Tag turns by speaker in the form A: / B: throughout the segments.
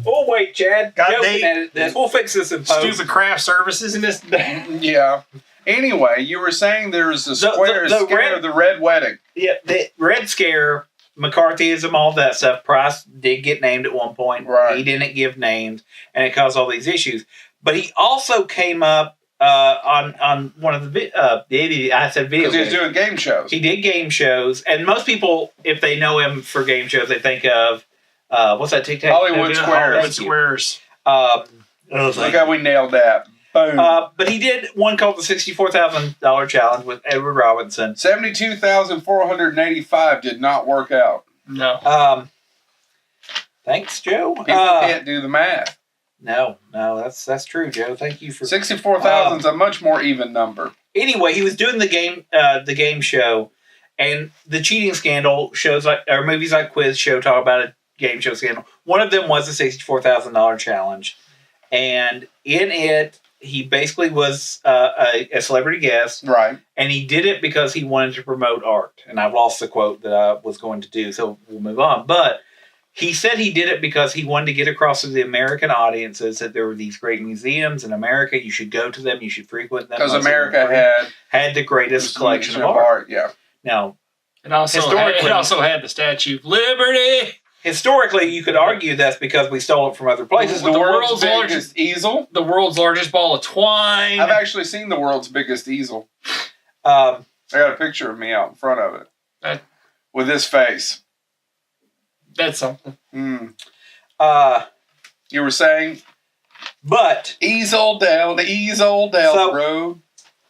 A: Oh, wait, Chad.
B: Got
A: this. We'll fix this in post.
B: Stupid craft services in this.
C: Yeah. Anyway, you were saying there's a scare, the Red Wedding.
A: Yeah, the Red Scare, McCarthyism, all that stuff. Price did get named at one point.
C: Right.
A: He didn't give names, and it caused all these issues. But he also came up on one of the I said video.
C: Because he was doing game shows.
A: He did game shows, and most people, if they know him for game shows, they think of what's that TikTok?
C: Hollywood
B: Squares.
C: Look how we nailed that. Boom.
A: But he did one called the $64,000 Challenge with Edward Robinson.
C: 72,485 did not work out.
B: No.
A: Thanks, Joe.
C: People can't do the math.
A: No, that's true, Joe. Thank you for
C: 64,000 is a much more even number.
A: Anyway, he was doing the game show, and the cheating scandal movies like Quiz Show talk about a game show scandal. One of them was the $64,000 challenge, and in it, he basically was a celebrity guest,
C: right?
A: And he did it because he wanted to promote art. And I've lost the quote that I was going to do, so we'll move on. But he said he did it because he wanted to get across to the American audiences that there were these great museums in America. You should go to them. You should frequent them.
C: Because America
A: had the greatest collection of art.
C: Yeah.
A: Now,
B: it also had the Statue of Liberty.
A: Historically, you could argue that's because we stole it from other places.
C: The world's biggest easel.
B: The world's largest ball of twine.
C: I've actually seen the world's biggest easel. I got a picture of me out in front of it. With this face.
B: That's something.
C: You were saying?
A: But
C: easel down the road.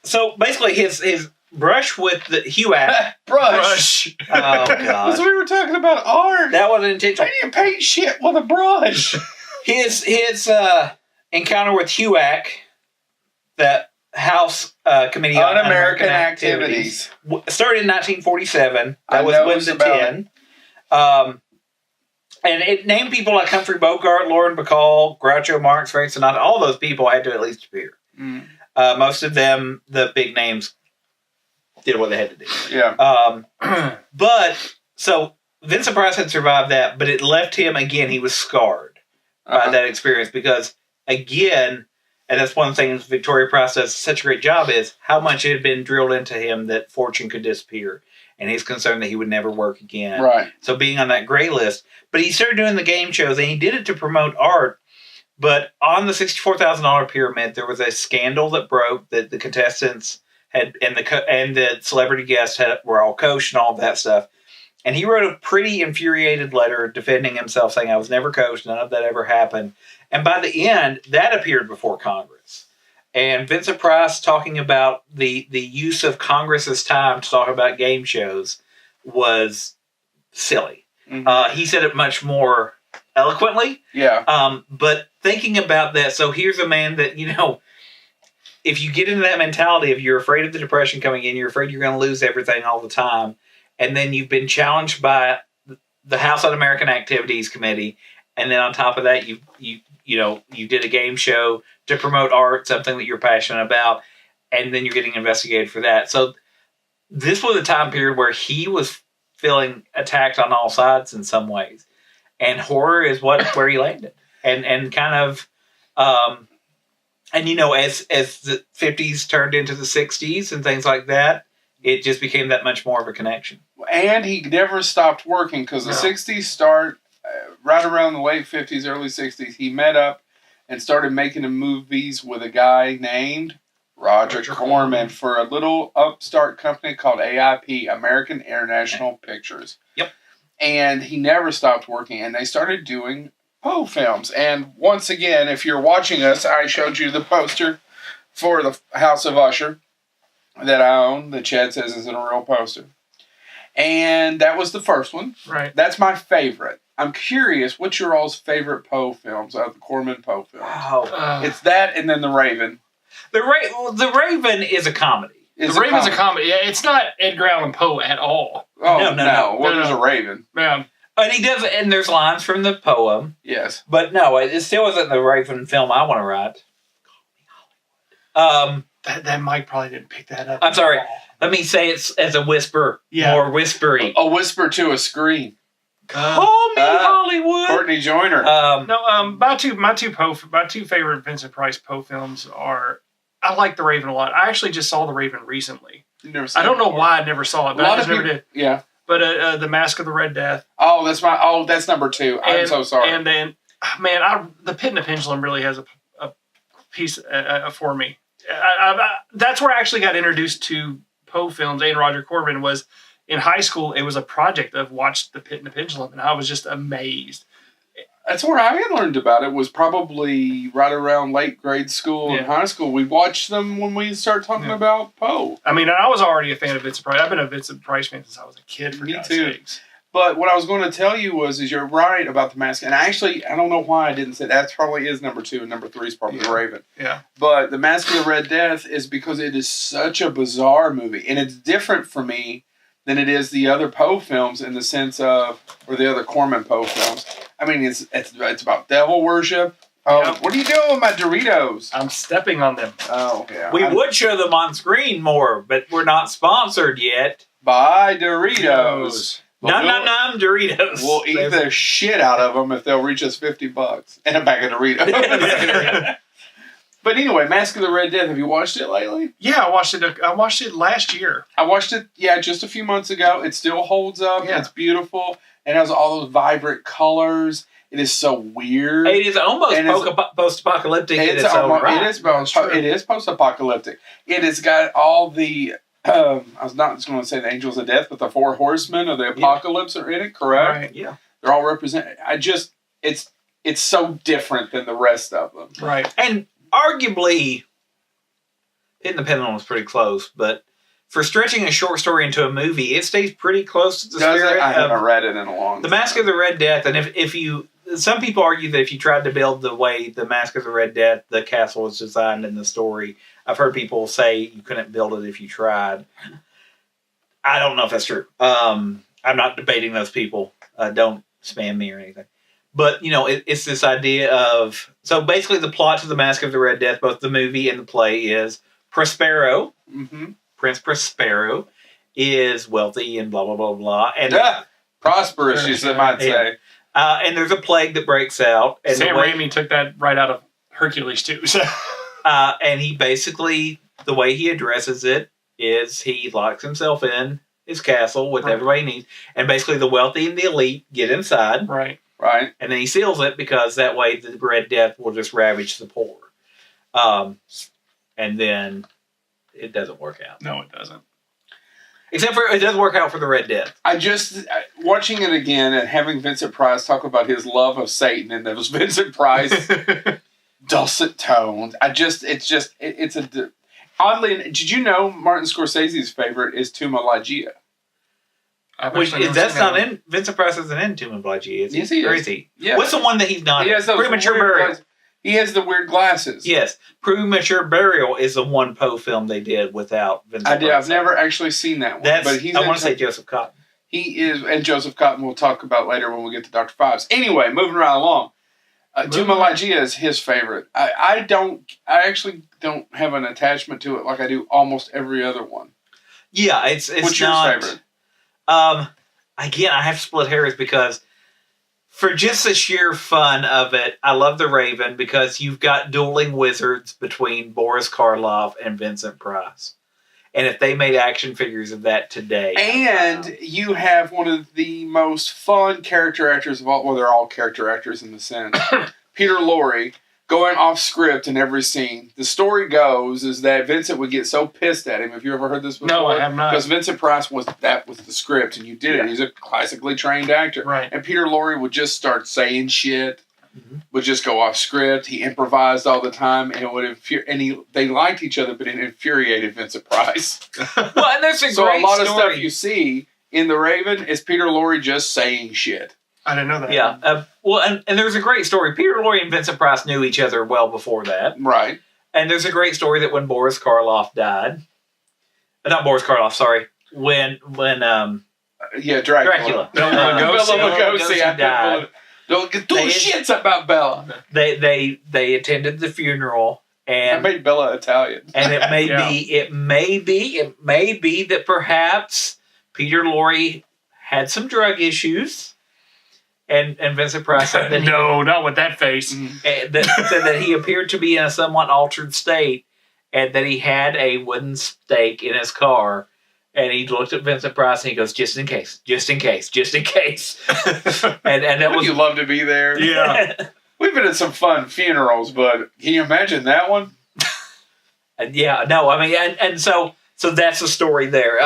A: So basically his brush with the HUAC.
C: brush.
A: Oh, God.
C: Because we were talking about art.
A: That wasn't intentional.
C: I didn't paint shit with a brush.
A: His encounter with HUAC, that House Committee on Un-American Activities, started in 1947. That was when the 10. And it named people like Humphrey Bogart, Lauren Bacall, Groucho Marx, Frank Sinatra. All those people had to at least appear. Most of them, the big names, did what they had to do.
C: Yeah.
A: But, so, Vincent Price had survived that, but it left him, again, he was scarred by that experience because, again, and that's one thing Victoria Price does such a great job is how much it had been drilled into him that fortune could disappear. And he's concerned that he would never work again.
C: Right.
A: So being on that gray list. But he started doing the game shows, and he did it to promote art. But on the $64,000 pyramid, there was a scandal that broke that the contestants had, and the celebrity guests were all coached and all of that stuff. And he wrote a pretty infuriated letter defending himself, saying, I was never coached, none of that ever happened. And by the end, that appeared before Congress. And Vincent Price talking about the use of Congress's time to talk about game shows was silly. He said it much more eloquently.
C: Yeah.
A: But thinking about that, so here's a man that, if you get into that mentality, if you're afraid of the depression coming in, you're afraid you're going to lose everything all the time, and then you've been challenged by the House Un-American Activities Committee, and then on top of that, you did a game show to promote art, something that you're passionate about, and then you're getting investigated for that. So this was a time period where he was feeling attacked on all sides in some ways, and horror is where he landed, and kind of, as the 50s turned into the 60s and things like that, it just became that much more of a connection.
C: And he never stopped working because the 60s start right around the late 50s, early 60s. He met up and started making movies with a guy named Roger Corman for a little upstart company called AIP, American International Pictures.
A: Yep.
C: And he never stopped working, and they started doing Poe films. And once again, if you're watching us, I showed you the poster for the House of Usher that I own, that Chad says isn't a real poster. And that was the first one.
B: Right.
C: That's my favorite. I'm curious, what's your all's favorite Poe films of the Corman Poe films?
A: Wow.
C: It's that and then The Raven.
A: The Raven is a comedy.
B: The Raven's a comedy. Yeah, it's not Edgar Allan Poe at all.
C: Oh, no. Well, there's a Raven.
B: Yeah.
A: And he does, and there's lines from the poem.
C: Yes.
A: But no, it still isn't the Raven film I want to write.
B: That Mike probably didn't pick that up.
A: I'm sorry. Let me say it as a whisper.
B: Yeah.
A: More whispery.
C: A whisper to a screen.
A: Call me Hollywood.
C: Courtney Joyner.
B: No, my two favorite Vincent Price Poe films are. I like The Raven a lot. I actually just saw The Raven recently.
C: You've never seen
B: I don't know
C: before.
B: why I never saw it, but I just never did.
C: Yeah.
B: But The Mask of the Red Death.
C: Oh, that's number 2. I'm so sorry.
B: And then, man, The Pit and the Pendulum really has a piece for me. That's where I actually got introduced to Poe films and Roger Corman was in high school. It was a project of watched The Pit and the Pendulum, and I was just amazed.
C: That's where I had learned about it. Was probably right around late grade school and high school. We watched them when we started talking about Poe.
B: I mean, I was already a fan of Vincent Price. I've been a Vincent Price fan since I was a kid. For God's sakes.
C: But what I was going to tell you is you're right about The Mask. And actually, I don't know why I didn't say that. Probably is number 2, and number 3 is probably The Raven.
B: Yeah.
C: But The Mask of the Red Death is because it is such a bizarre movie. And it's different for me than it is the other Poe films in the sense of, or the other Corman Poe films. I mean, it's about devil worship. Oh, yep. What are you doing with my Doritos?
B: I'm stepping on them.
C: Oh, yeah.
A: We would show them on screen more, but we're not sponsored yet.
C: Buy Doritos.
A: Nom Doritos.
C: We'll eat the shit out of them if they'll reach us $50 and a bag of Doritos. But anyway, Mask of the Red Death. Have you watched it lately?
B: Yeah, I watched it. I watched it last year.
C: I watched it, just a few months ago. It still holds up. Yeah. It's beautiful. It has all those vibrant colors. It is so weird.
A: It is almost post-apocalyptic in its own right.
C: It is post-apocalyptic. It has got all the... I was not just going to say the angels of death, but the 4 horsemen of the apocalypse are in it, correct?
A: Right, yeah.
C: They're all represented. It's so different than the rest of them.
B: Right.
A: And arguably, Pit and the Pendulum was pretty close, but for stretching a short story into a movie, it stays pretty close to the spirit.
C: I haven't read it in a long time.
A: The Mask of the Red Death, and if you... Some people argue that if you tried to build the way the Mask of the Red Death, the castle was designed in the story... I've heard people say you couldn't build it if you tried. I don't know if that's true. I'm not debating those people. Don't spam me or anything. But, it's this idea of... So basically the plot to The Mask of the Red Death, both the movie and the play, is Prospero, Prince Prospero, is wealthy and blah, blah, blah, blah. And
C: prosperous, you might say.
A: And there's a plague that breaks out. And
B: Sam Raimi took that right out of Hercules, too. So.
A: And he basically, the way he addresses it is he locks himself in his castle with everybody he needs. And basically the wealthy and the elite get inside.
B: Right.
A: And then he seals it because that way the Red Death will just ravage the poor. And then it doesn't work out.
B: No, it doesn't.
A: Except for it does work out for the Red Death.
C: Watching it again and having Vincent Price talk about his love of Satan and those Vincent Price... dulcet tones. It's oddly. Did you know Martin Scorsese's favorite is Tuma Lagia?
A: That's not in Vincent Price isn't in Tuma Lagia.
C: Yes, he is.
A: Yeah. What's the one that he's not? in? Premature Burial.
C: He has the weird glasses.
A: Yes, Premature Burial is the one Poe film they did without Vincent Price.
C: I've never actually seen that one. But
A: I want to say Joseph Cotton.
C: He is, and Joseph Cotton we'll talk about later when we get to Dr. Fives. Anyway, moving right along. Tuma Lagia is his favorite. I actually don't have an attachment to it like I do almost every other one.
A: Yeah, it's
C: What's
A: not...
C: your favorite?
A: Again, I have to split hairs because for just the sheer fun of it, I love The Raven because you've got dueling wizards between Boris Karloff and Vincent Price. And if they made action figures of that today...
C: And you have one of the most fun character actors of all... Well, they're all character actors in the sense. Peter Lorre, going off script in every scene. The story goes is that Vincent would get so pissed at him. Have you ever heard this before?
B: No, I have not.
C: Because Vincent Price was the script, and you did it. He's a classically trained actor.
B: Right.
C: And Peter Lorre would just start saying shit. Would just go off script. He improvised all the time, and it would they liked each other, but it infuriated Vincent Price.
A: Well, and there's a
C: lot of stuff you see in The Raven is Peter Lorre just saying shit.
B: I didn't know that.
A: Yeah. And there's a great story. Peter Lorre and Vincent Price knew each other well before that.
C: Right.
A: And there's a great story that when Boris Karloff died, not Boris Karloff, sorry, when
C: Dracula.
A: Bela Lugosi died.
C: Don't get two shits about Bella.
A: They attended the funeral, and
C: I made Bella Italian.
A: And it may be that perhaps Peter Lorre had some drug issues, And Vincent Price said that
B: no, not with that face.
A: said that he appeared to be in a somewhat altered state, and that he had a wooden stake in his car. And he looked at Vincent Price and he goes, "Just in case, just in case, just in case." and that
C: Would
A: was
C: you love to be there?
B: Yeah.
C: We've been at some fun funerals, but can you imagine that one?
A: Yeah, no, I mean, and so that's the story there.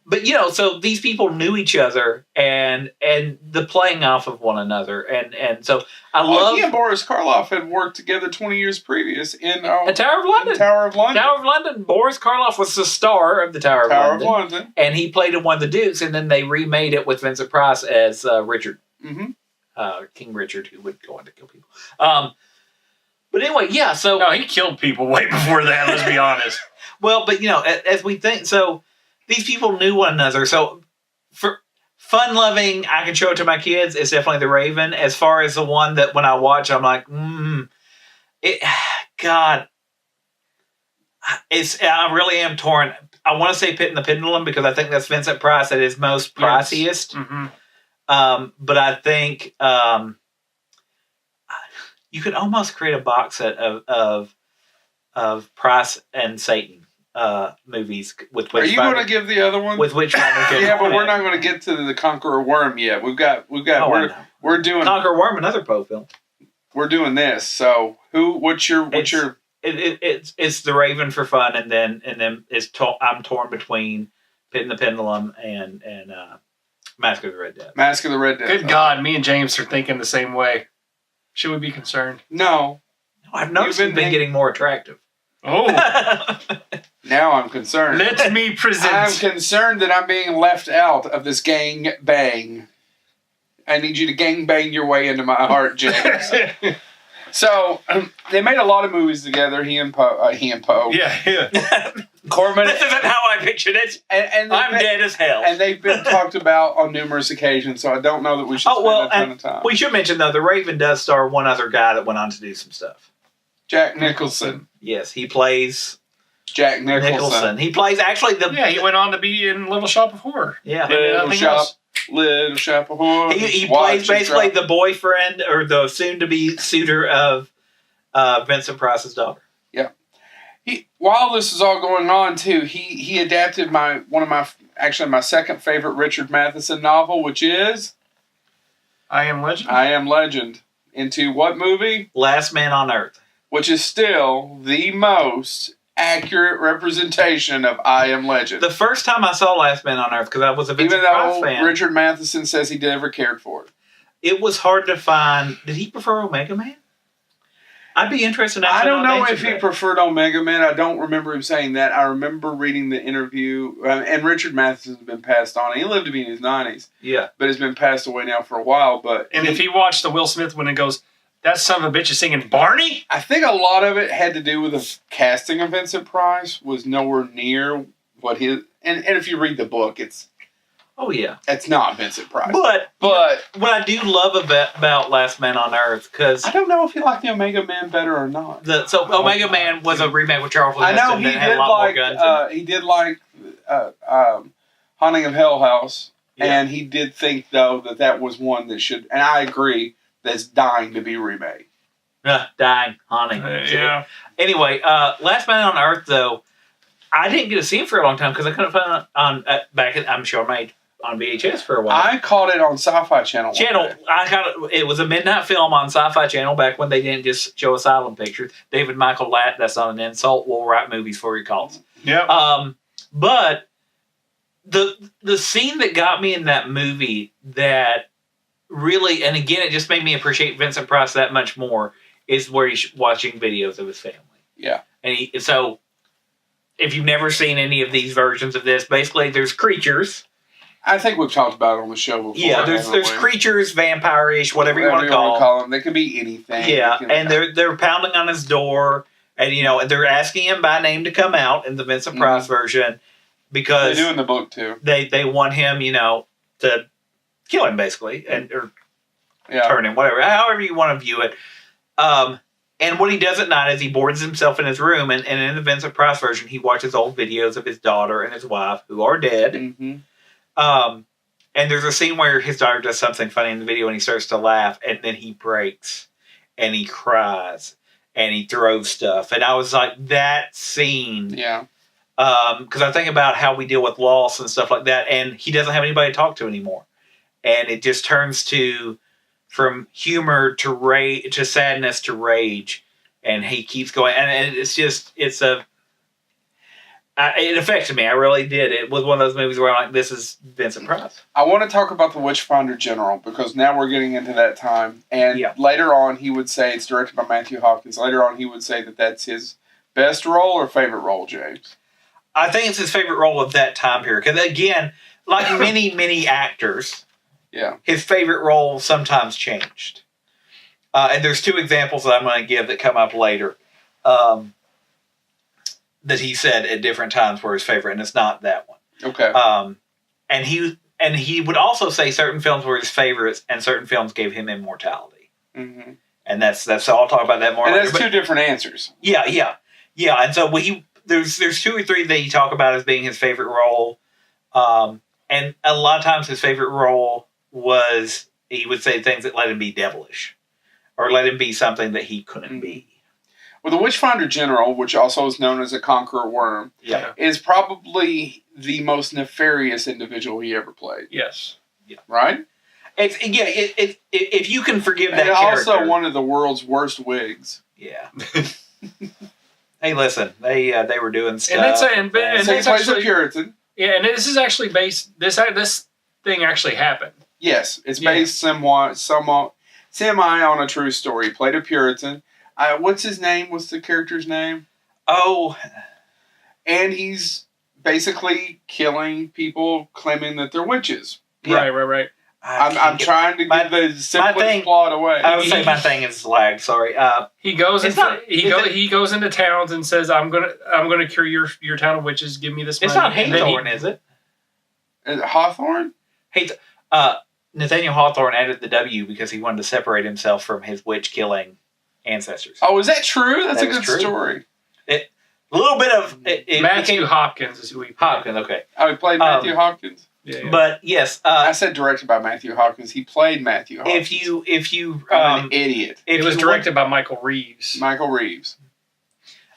A: But so these people knew each other, and the playing off of one another, and so I love.
C: He and Boris Karloff had worked together 20 years previous in
A: the Tower of London.
C: Tower of London.
A: Tower of London. Boris Karloff was the star of the Tower of London, and he played in one of the Dukes, and then they remade it with Vincent Price as Richard, King Richard, who would go on to kill people. But anyway, yeah. So
B: no, he killed people way before that. Let's be honest.
A: Well, but as we think, so these people knew one another. So for fun-loving, I can show it to my kids. It's definitely The Raven. As far as the one that when I watch, I'm like, God, I really am torn. I want to say Pit and the Pendulum because I think that's Vincent Price at his most priciest.
B: Mm-hmm.
A: But I think you could almost create a box set of Price and Satan movies with which.
C: Are you going to give the other one?
A: With which?
C: Yeah, but we're not going to get to the Conqueror Worm yet. We're doing
A: Conqueror Worm, another Poe film.
C: We're doing this. So what's your?
A: It's The Raven for fun, and then I'm torn between Pit and the Pendulum and Mask of the Red Death.
C: Mask of the Red Death.
B: Good God, me and James are thinking the same way. Should we be concerned?
C: No.
A: I've noticed you've been getting more attractive.
B: Oh.
C: Now I'm concerned.
B: Let me present.
C: I'm concerned that I'm being left out of this gang bang. I need you to gang bang your way into my heart, James. So, they made a lot of movies together, he and Poe.
B: Yeah.
A: Corman. This isn't how I pictured it. And I'm dead as hell.
C: And they've been talked about on numerous occasions, so I don't know that we should spend a ton of time.
A: We should mention, though, The Raven does star one other guy that went on to do some stuff.
C: Jack Nicholson.
A: Yes, he plays
C: Jack Nicholson.
A: He plays actually
B: he went on to be in Little Shop of Horror.
A: Yeah.
C: Little Shop of Horror.
A: He plays basically the boyfriend or the soon-to-be suitor of Vincent Price's daughter.
C: Yeah. While this is all going on, too, he adapted my second favorite Richard Matheson novel, which is
B: I Am Legend.
C: I Am Legend. Into what movie?
A: Last Man on Earth.
C: Which is still the most accurate representation of I Am Legend.
A: The first time I saw Last Man on Earth, because I was a Vincent Price fan.
C: Even though Richard Matheson says he never cared for it.
A: It was hard to find. Did he prefer Omega Man? I'd be interested in
C: I don't know if he preferred Omega Man. I don't remember him saying that. I remember reading the interview. And Richard Matheson has been passed on. He lived to be in his 90s.
A: Yeah.
C: But has been passed away now for a while.
B: And if he watched the Will Smith one and goes, that son of a bitch is singing Barney?
C: I think a lot of it had to do with the casting of Vincent Price was nowhere near what his... And if you read the book, it's...
A: Oh, yeah.
C: It's not Vincent Price.
A: But what I do love about Last Man on Earth, because...
C: I don't know if you like the Omega Man better or not.
A: Omega Man was a remake with Charles Lee.
C: I know he did like Haunting of Hell House, and he did think, though, that was one that should... And I agree... That's dying to be remade.
A: Dying, haunting.
B: Yeah.
A: Anyway, Last Man on Earth, though, I didn't get to see it for a long time because I couldn't find it on I'm sure made on VHS for a while.
C: I caught it on Sci-Fi Channel.
A: I got it. It was a midnight film on Sci-Fi Channel back when they didn't just show asylum pictures. David Michael Latt, that's not an insult, will write movies for your calls.
B: Yeah.
A: But the scene that got me in that movie that really, and again, it just made me appreciate Vincent Price that much more, is where he's watching videos of his family.
C: Yeah.
A: And so, if you've never seen any of these versions of this, basically there's creatures.
C: I think we've talked about it on the show before.
A: Yeah, there's creatures, vampire-ish, whatever you want to call them.
C: They can be anything.
A: Yeah, and they're pounding on his door, and they're asking him by name to come out in the Vincent Price version, because
C: they do in the book too.
A: They want him, to kill him basically, or turn him, whatever, however you want to view it. And what he does at night is he boards himself in his room, and in the Vincent Price version, he watches old videos of his daughter and his wife who are dead.
C: Mm-hmm.
A: And there's a scene where his daughter does something funny in the video and he starts to laugh and then he breaks and he cries and he throws stuff. And I was like, that scene.
C: Yeah.
A: Because I think about how we deal with loss and stuff like that, and he doesn't have anybody to talk to anymore. And it just turns from humor to rage, to sadness to rage. And he keeps going. And it affected me. I really did. It was one of those movies where I'm like, this is Vincent Price.
C: I want to talk about The Witchfinder General because now we're getting into that time. And later on, he would say it's directed by Matthew Hopkins. Later on, he would say that that's his best role or favorite role, James.
A: I think it's his favorite role of that time period. Because again, like many, many actors, his favorite role sometimes changed. And there's two examples that I'm going to give that come up later. That he said at different times were his favorite, and it's not that one.
C: Okay.
A: And he would also say certain films were his favorites, and certain films gave him immortality. Mm-hmm. And that's so I'll talk about that more.
C: And
A: later.
C: That's two different answers.
A: Yeah. And so there's two or three that he talk about as being his favorite role, and a lot of times his favorite role was he would say things that let him be devilish, or let him be something that he couldn't be.
C: Well, the Witchfinder General, which also is known as a Conqueror Worm, is probably the most nefarious individual he ever played.
B: Yes.
C: Yeah. Right?
A: If you can forgive that
C: and
A: character.
C: Also one of the world's worst wigs.
A: Yeah. Hey, listen, they were doing stuff.
C: And that's actually a Puritan.
B: Yeah, and this is actually based. This thing actually happened.
C: Yes, it's based somewhat semi on a true story. He played a Puritan. What's his name? What's the character's name?
A: Oh.
C: And he's basically killing people claiming that they're witches.
B: Yeah. Right.
C: I'm trying to get the simplest plot away.
A: I would say my thing is lagged. Sorry.
B: He goes into towns and says, "I'm gonna cure your town of witches. Give me this money."
A: It's not Haythorne, is it?
C: Is it Hawthorne?
A: Nathaniel Hawthorne added the W because he wanted to separate himself from his witch killing ancestors.
C: Oh, is that true? That's a good story.
A: A little bit of
B: Matthew Hopkins is who he played.
A: Hopkins. Okay.
C: Oh, he played Matthew Hopkins.
B: Yeah.
A: But yes,
C: I said directed by Matthew Hopkins. He played Matthew Hopkins.
A: If you
C: I'm an idiot.
B: It was directed by Michael Reeves.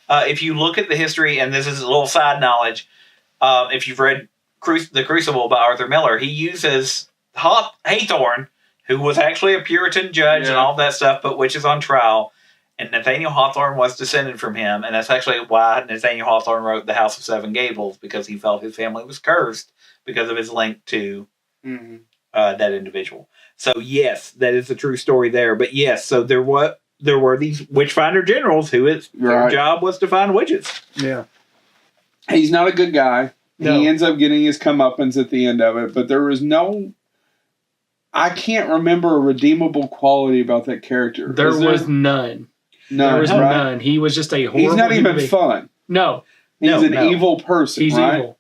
A: If you look at the history, and this is a little side knowledge, if you've read The Crucible by Arthur Miller, he uses Haythorne, who was actually a Puritan judge and all that stuff, but witches on trial. And Nathaniel Hawthorne was descended from him, and that's actually why Nathaniel Hawthorne wrote The House of Seven Gables, because he felt his family was cursed because of his link to that individual. So yes, that is a true story there. But yes, so there were these Witchfinder generals their job was to find witches.
B: Yeah.
C: He's not a good guy.
B: No.
C: He ends up getting his comeuppance at the end of it, but there was I can't remember a redeemable quality about that character.
B: There was none. There was none. He was just a horrible.
C: He's not even fun.
B: No.
C: He's an evil person.
B: He's evil.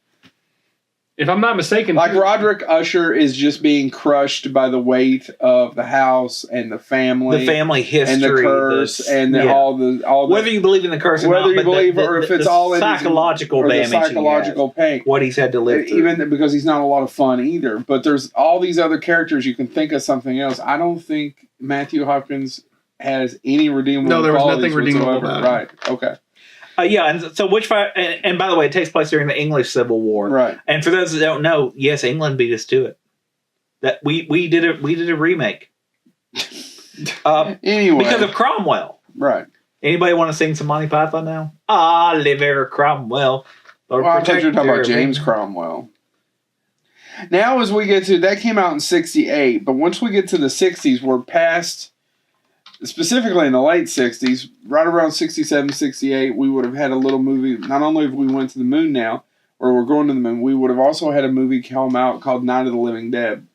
B: If I'm not mistaken,
C: like Roderick Usher is just being crushed by the weight of the house and the family
A: history,
C: and the curse, all the
A: whether you believe in the curse, or
C: whether
A: not,
C: you believe, or if it's all
A: psychological
C: in
A: damage,
C: the psychological pain,
A: what he's had to live through,
C: even because he's not a lot of fun either. But there's all these other characters. You can think of something else. I don't think Matthew Hopkins has any redeemable.
B: No, there was nothing redeemable
C: about it. Right? Okay.
A: And so Witchfinder, and by the way, it takes place during the English Civil War.
C: Right.
A: And for those that don't know, yes, England beat us to it. That we did a remake.
C: Anyway,
A: because of Cromwell.
C: Right.
A: Anybody want to sing some Monty Python now? Oliver Cromwell.
C: Well, I thought you were talking about James Cromwell. Now, as we get to that, came out in '68, but once we get to the '60s, we're past. Specifically in the late 60s, right around 67, 68, we would have had a little movie. Not only have we went to the moon now, or we're going to the moon, we would have also had a movie come out called Night of the Living Dead.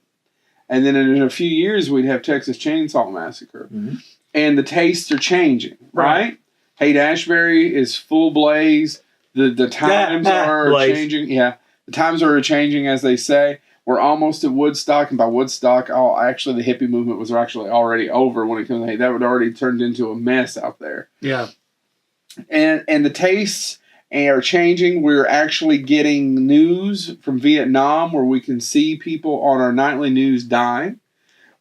C: And then in a few years, we'd have Texas Chainsaw Massacre. Mm-hmm. And the tastes are changing, right? Haight-Ashbury is full blaze. The times are changing. Yeah, the times are changing, as they say. We're almost at Woodstock, and by Woodstock, actually the hippie movement was actually already over when it comes to that would already turned into a mess out there.
B: Yeah.
C: And the tastes are changing. We're actually getting news from Vietnam where we can see people on our nightly news dying.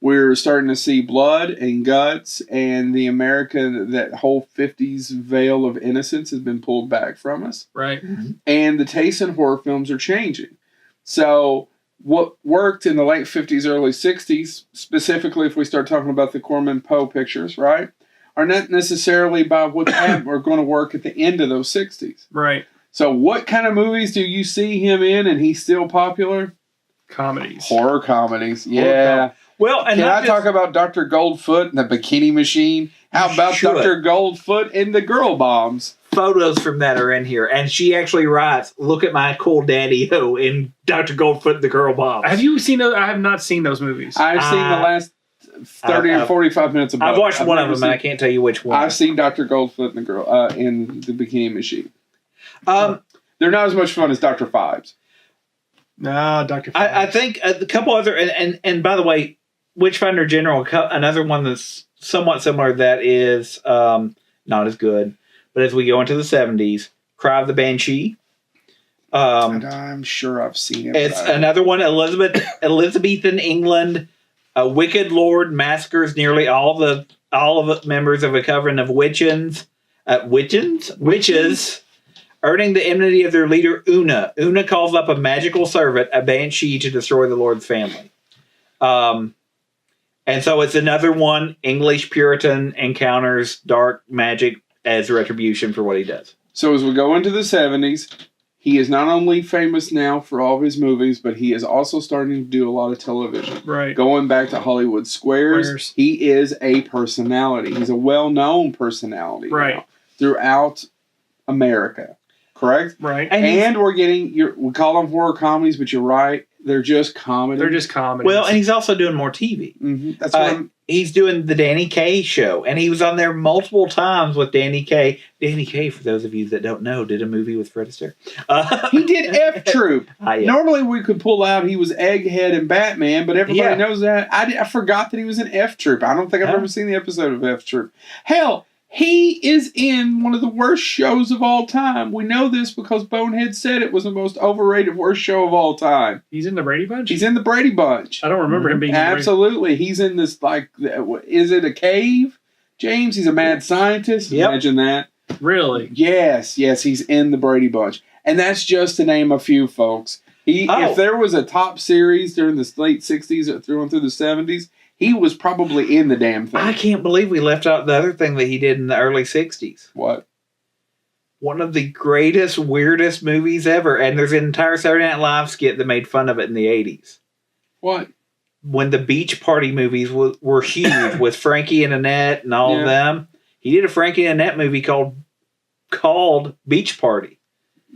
C: We're starting to see blood and guts, and the that whole 50s veil of innocence has been pulled back from us.
B: Right.
C: And the taste in horror films are changing. So what worked in the late 50s, early 60s, specifically if we start talking about the Corman Poe pictures, right, are not necessarily by what are going to work at the end of those 60s.
B: Right.
C: So what kind of movies do you see him in and he's still popular?
B: Comedies.
C: Horror comedies. Yeah.
A: Well, and
C: can I talk about Dr. Goldfoot and the Bikini Machine? How about Dr. Goldfoot and the Girl Bombs?
A: Photos from that are in here, and she actually writes, "Look at my cool daddy-o" in Dr. Goldfoot and the Girl Bombs.
B: Have you seen those? I have not seen those movies.
C: I've seen the last 30 or 45 minutes of both.
A: I've watched one of them, and I can't tell you which one.
C: I've seen Dr. Goldfoot and the Girl in the Bikini Machine. They're not as much fun as Dr. Phibes.
B: No, Dr. Phibes.
A: I think a couple other, and by the way, Witchfinder General, another one that's somewhat similar that is not as good. But as we go into the 70s, Cry of the Banshee.
C: I'm sure I've seen it.
A: It's another one, Elizabethan England. A wicked lord massacres nearly all of the members of a coven of witches, earning the enmity of their leader, Una. Una calls up a magical servant, a banshee, to destroy the lord's family. And so it's another one, English Puritan encounters dark magic as retribution for what he does.
C: So as we go into the 70s, he is not only famous now for all of his movies, but he is also starting to do a lot of television.
B: Right.
C: Going back to Hollywood Squares, he is a personality. He's a well-known personality now throughout America. Correct?
B: Right.
C: And we're getting, we call them horror comedies, but you're right. They're just comedy.
B: They're just comedy.
A: Well, and he's also doing more TV.
C: Mm-hmm. That's what
A: he's doing the Danny Kaye show, and he was on there multiple times with Danny Kaye. Danny Kaye, for those of you that don't know, did a movie with Fred Astaire.
C: He did F Troop.
A: Yeah.
C: Normally we could pull out he was Egghead and Batman, but everybody knows that. I forgot that he was in F Troop. I don't think I've ever seen the episode of F Troop. Hell, he is in one of the worst shows of all time. We know this because Bonehead said it was the most overrated worst show of all time.
B: He's in the Brady Bunch?
C: He's in the Brady Bunch.
B: I don't remember him being in the
C: Absolutely. He's in this, is it a cave, James? He's a mad scientist. Yep. Imagine that.
B: Really?
C: Yes, he's in the Brady Bunch. And that's just to name a few, folks. If there was a top series during the late 60s through the 70s, he was probably in the damn thing.
A: I can't believe we left out the other thing that he did in the early 60s.
C: What?
A: One of the greatest, weirdest movies ever. And there's an entire Saturday Night Live skit that made fun of it in the 80s.
C: What?
A: When the Beach Party movies were huge with Frankie and Annette and all of them. He did a Frankie and Annette movie called Beach Party.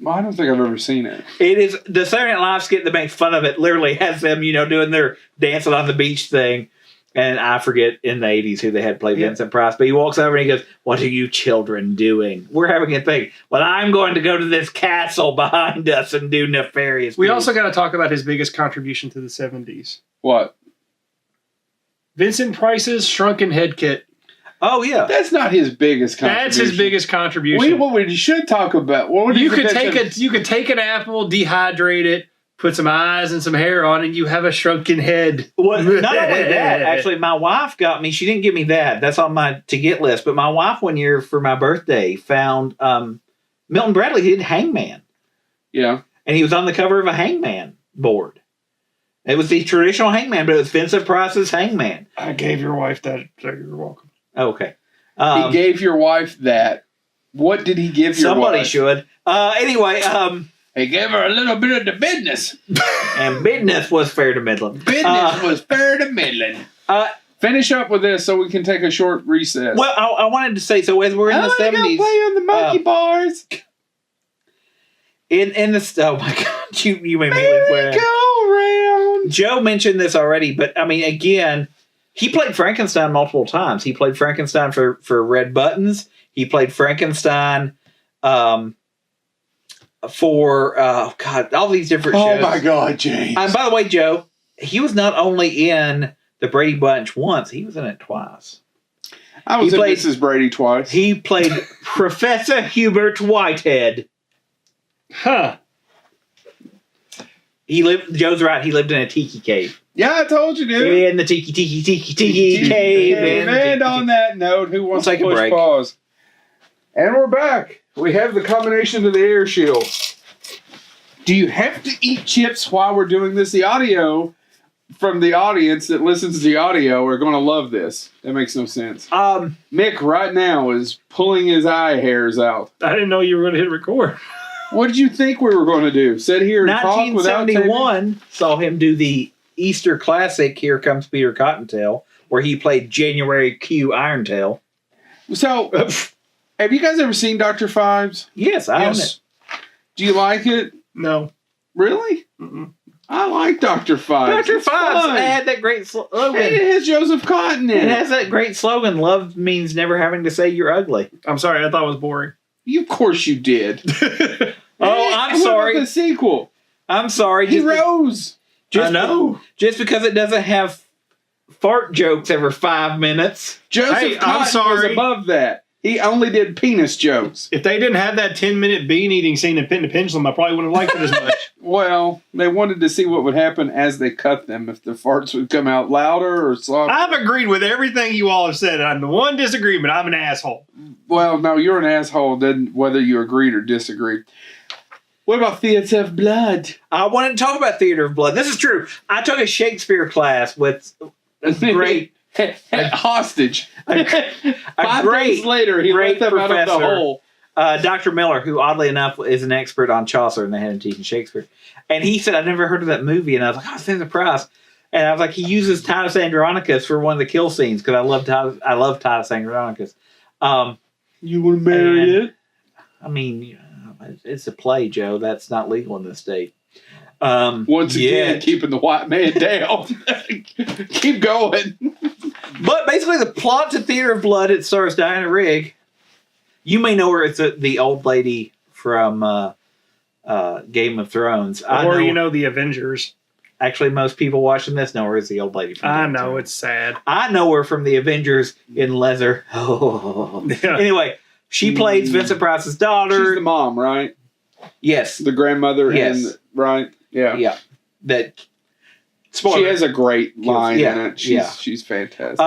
C: Well, I don't think I've ever seen it.
A: It is the Saturday Night Live skit that makes fun of it. Literally has them, doing their dancing on the beach thing. And I forget in the 80s who they had play Vincent Price. But he walks over and he goes, "What are you children doing? We're having a thing. Well, I'm going to go to this castle behind us and do nefarious
B: We
A: things."
B: also got to talk about his biggest contribution to the 70s.
C: What?
B: Vincent Price's Shrunken Head Kit.
A: Oh, yeah.
C: That's not his biggest contribution.
B: That's his biggest contribution.
C: What we should talk about.
B: You could take an apple, dehydrate it, put some eyes and some hair on it, and you have a shrunken head.
A: Well, not only that, actually, my wife got me. She didn't give me that. That's on my to-get list. But my wife, one year for my birthday, found Milton Bradley did Hangman.
C: Yeah.
A: And he was on the cover of a Hangman board. It was the traditional Hangman, but it was Vincent Price's Hangman.
B: I gave your wife that, so you're welcome.
A: Okay.
C: He gave your wife that. What did he give your wife?
A: Somebody should. Anyway,
C: he gave her a little bit of the business.
A: And business was fair to middling.
C: Business was fair to middling. Finish up with this so we can take a short recess.
A: Well, I wanted to say, so as we're in the 70s.
C: Play on the monkey bars.
A: Oh my God, you made me live
C: Merry go round.
A: Joe mentioned this already, but I mean, again, he played Frankenstein multiple times. He played Frankenstein for Red Buttons. He played Frankenstein for all these different shows.
C: Oh my God, James!
A: And by the way, Joe, he was not only in the Brady Bunch once; he was in it twice.
C: I was in Mrs. Brady twice.
A: He played Professor Hubert Whitehead.
B: Huh.
A: Joe's right. He lived in a tiki cave.
C: Yeah, I told you, dude.
A: In the tiki cave.
C: And on that note, who wants
A: We'll
C: to
A: take a
C: push
A: break.
C: pause? And we're back. We have the combination of the air shield. Do you have to eat chips while we're doing this? The audio from the audience that listens to the audio are going to love this. That makes no sense. Mick right now is pulling his eye hairs out.
B: I didn't know you were going to hit record.
C: What did you think we were going to do? Sit here and talk without taping?
A: 1971 saw him do the Easter classic, Here Comes Peter Cottontail, where he played January Q Irontail.
C: So, have you guys ever seen Dr. Fives?
A: Yes, I own it.
C: Do you like it?
B: No.
C: Really?
B: Mm-mm.
C: I like Dr. Fives.
A: Dr. Fives had that great slogan.
C: And it has Joseph Cotton in
A: It
C: it.
A: has that great slogan, love means never having to say you're ugly.
B: I'm sorry. I thought it was boring.
C: Of course you did.
A: I'm
C: What
A: sorry.
C: about the sequel?
A: I'm sorry.
C: He rose.
B: I know.
A: Just because it doesn't have fart jokes every 5 minutes.
C: Joseph
B: Hey, I'm
C: Cotton was
B: sorry.
C: above that. He only did penis jokes.
B: If they didn't have that 10-minute bean eating scene in Pin the Pendulum, I probably wouldn't have liked it as much.
C: Well, they wanted to see what would happen as they cut them, if the farts would come out louder or softer.
B: I've agreed with everything you all have said. I'm the one disagreement. I'm an asshole.
C: Well, no, you're an asshole, whether you agreed or disagreed. What about Theatre of Blood?
A: I wanted to talk about Theater of Blood. This is true. I took a Shakespeare class with a great,
C: hostage.
A: a
C: 5
A: great,
C: days later, he
A: great
C: let them out of the
A: professor.
C: hole.
A: Dr. Miller, who oddly enough is an expert on Chaucer and they had him teaching Shakespeare. And he said, I've never heard of that movie. And I was like, oh, Vincent Price. And I was like, he uses Titus Andronicus for one of the kill scenes because I love Titus Andronicus.
C: You want to marry it?
A: I mean, it's a play, Joe. That's not legal in this state.
C: Once again, keeping the white man down. Keep going.
A: But basically, the plot to Theater of Blood, it stars Diana Rigg. You may know her. It's the old lady from Game of Thrones.
B: The Avengers.
A: Actually, most people watching this know her as the old lady from Game of Thrones.
B: It's sad.
A: I know her from the Avengers in leather. Oh.
B: Yeah.
A: Anyway, she plays Vincent Price's daughter.
C: She's the mom, right?
A: Yes.
C: The grandmother.
A: Yes.
C: And right? Yeah.
A: Yeah. That.
C: Spoiler. She has a great line in it.
A: Yeah.
C: She's fantastic.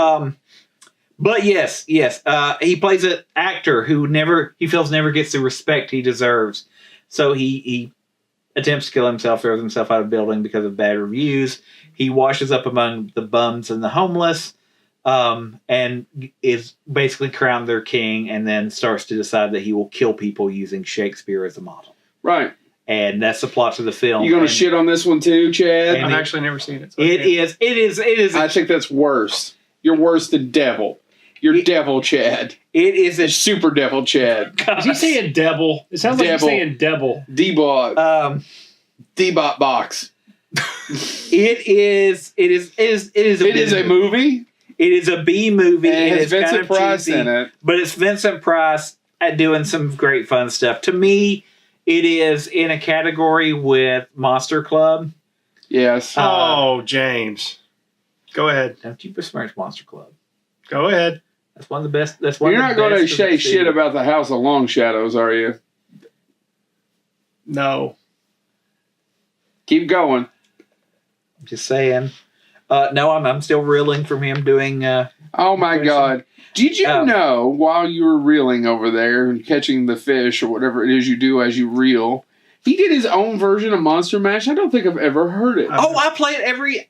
A: But yes. He plays an actor who he feels never gets the respect he deserves. So he attempts to kill himself, throws himself out of a building because of bad reviews. He washes up among the bums and the homeless, and is basically crowned their king, and then starts to decide that he will kill people using Shakespeare as a model.
C: Right.
A: And that's the plot of the film.
C: You gonna shit on this one too, Chad?
B: I've actually never seen it. So
A: It is.
C: I think that's worse. You're worse than devil. You're devil, Chad.
A: It is a
C: Super devil, Chad.
B: Is he saying devil? It sounds like he's saying devil.
C: D-bot. D-bot box.
A: It is a
C: movie.
A: It is a B movie.
C: And it has
A: is kind
C: Vincent
A: of
C: Price
A: cheesy,
C: in it.
A: But it's Vincent Price at doing some great fun stuff. To me, it is in a category with Monster Club.
C: Yes.
B: James. Go ahead.
A: Don't you besmirch Monster Club.
B: Go ahead.
A: That's one of the best. That's one.
C: You're
A: of the
C: not going to
A: best
C: say shit about the House of Long Shadows, are you?
B: No.
C: Keep going.
A: I'm just saying. No, I'm still reeling from him doing.
C: Oh my God! Did you know while you were reeling over there and catching the fish or whatever it is you do as you reel, he did his own version of Monster Mash? I don't think I've ever heard it.
A: I play it every.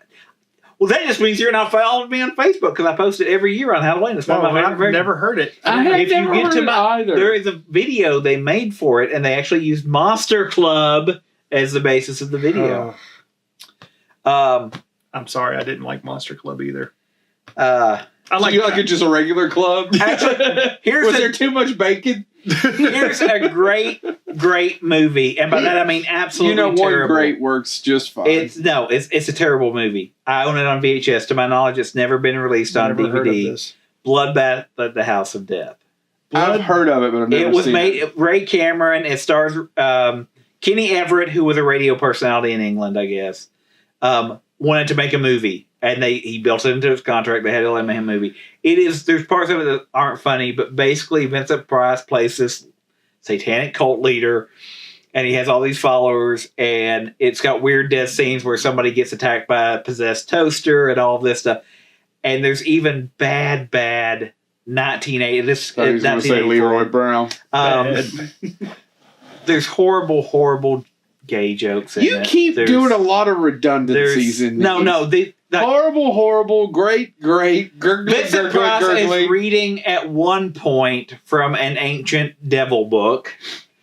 A: Well, that just means you're not following me on Facebook because I post it every year on Halloween. It's one of my favorite
B: I've
A: versions.
B: never heard it.
C: I have never heard it either.
A: There is a video they made for it, and they actually used Monster Club as the basis of the video.
B: I'm sorry, I didn't like Monster Club either.
C: I like it just a regular club.
A: Actually,
C: was there too much bacon?
A: Here's a great movie, and by that I mean absolutely terrible.
C: One great works just fine.
A: It's a terrible movie. I own it on VHS. To my knowledge, it's never been released on DVD. Bloodbath at the House of Death.
C: I've heard of it, but I've never seen it.
A: It was made Ray Cameron. It stars Kenny Everett, who was a radio personality in England, I guess. Wanted to make a movie, and he built it into his contract. They had to let him make a movie. There's parts of it that aren't funny, but basically Vincent Price plays this satanic cult leader, and he has all these followers, and it's got weird death scenes where somebody gets attacked by a possessed toaster and all this stuff. And there's even bad 1980. This
C: I was going to say Leroy Brown.
A: There's horrible gay jokes in it.
C: You keep doing a lot of redundancies in these. Horrible, great,
A: Vincent Price is reading at one point from an ancient devil book.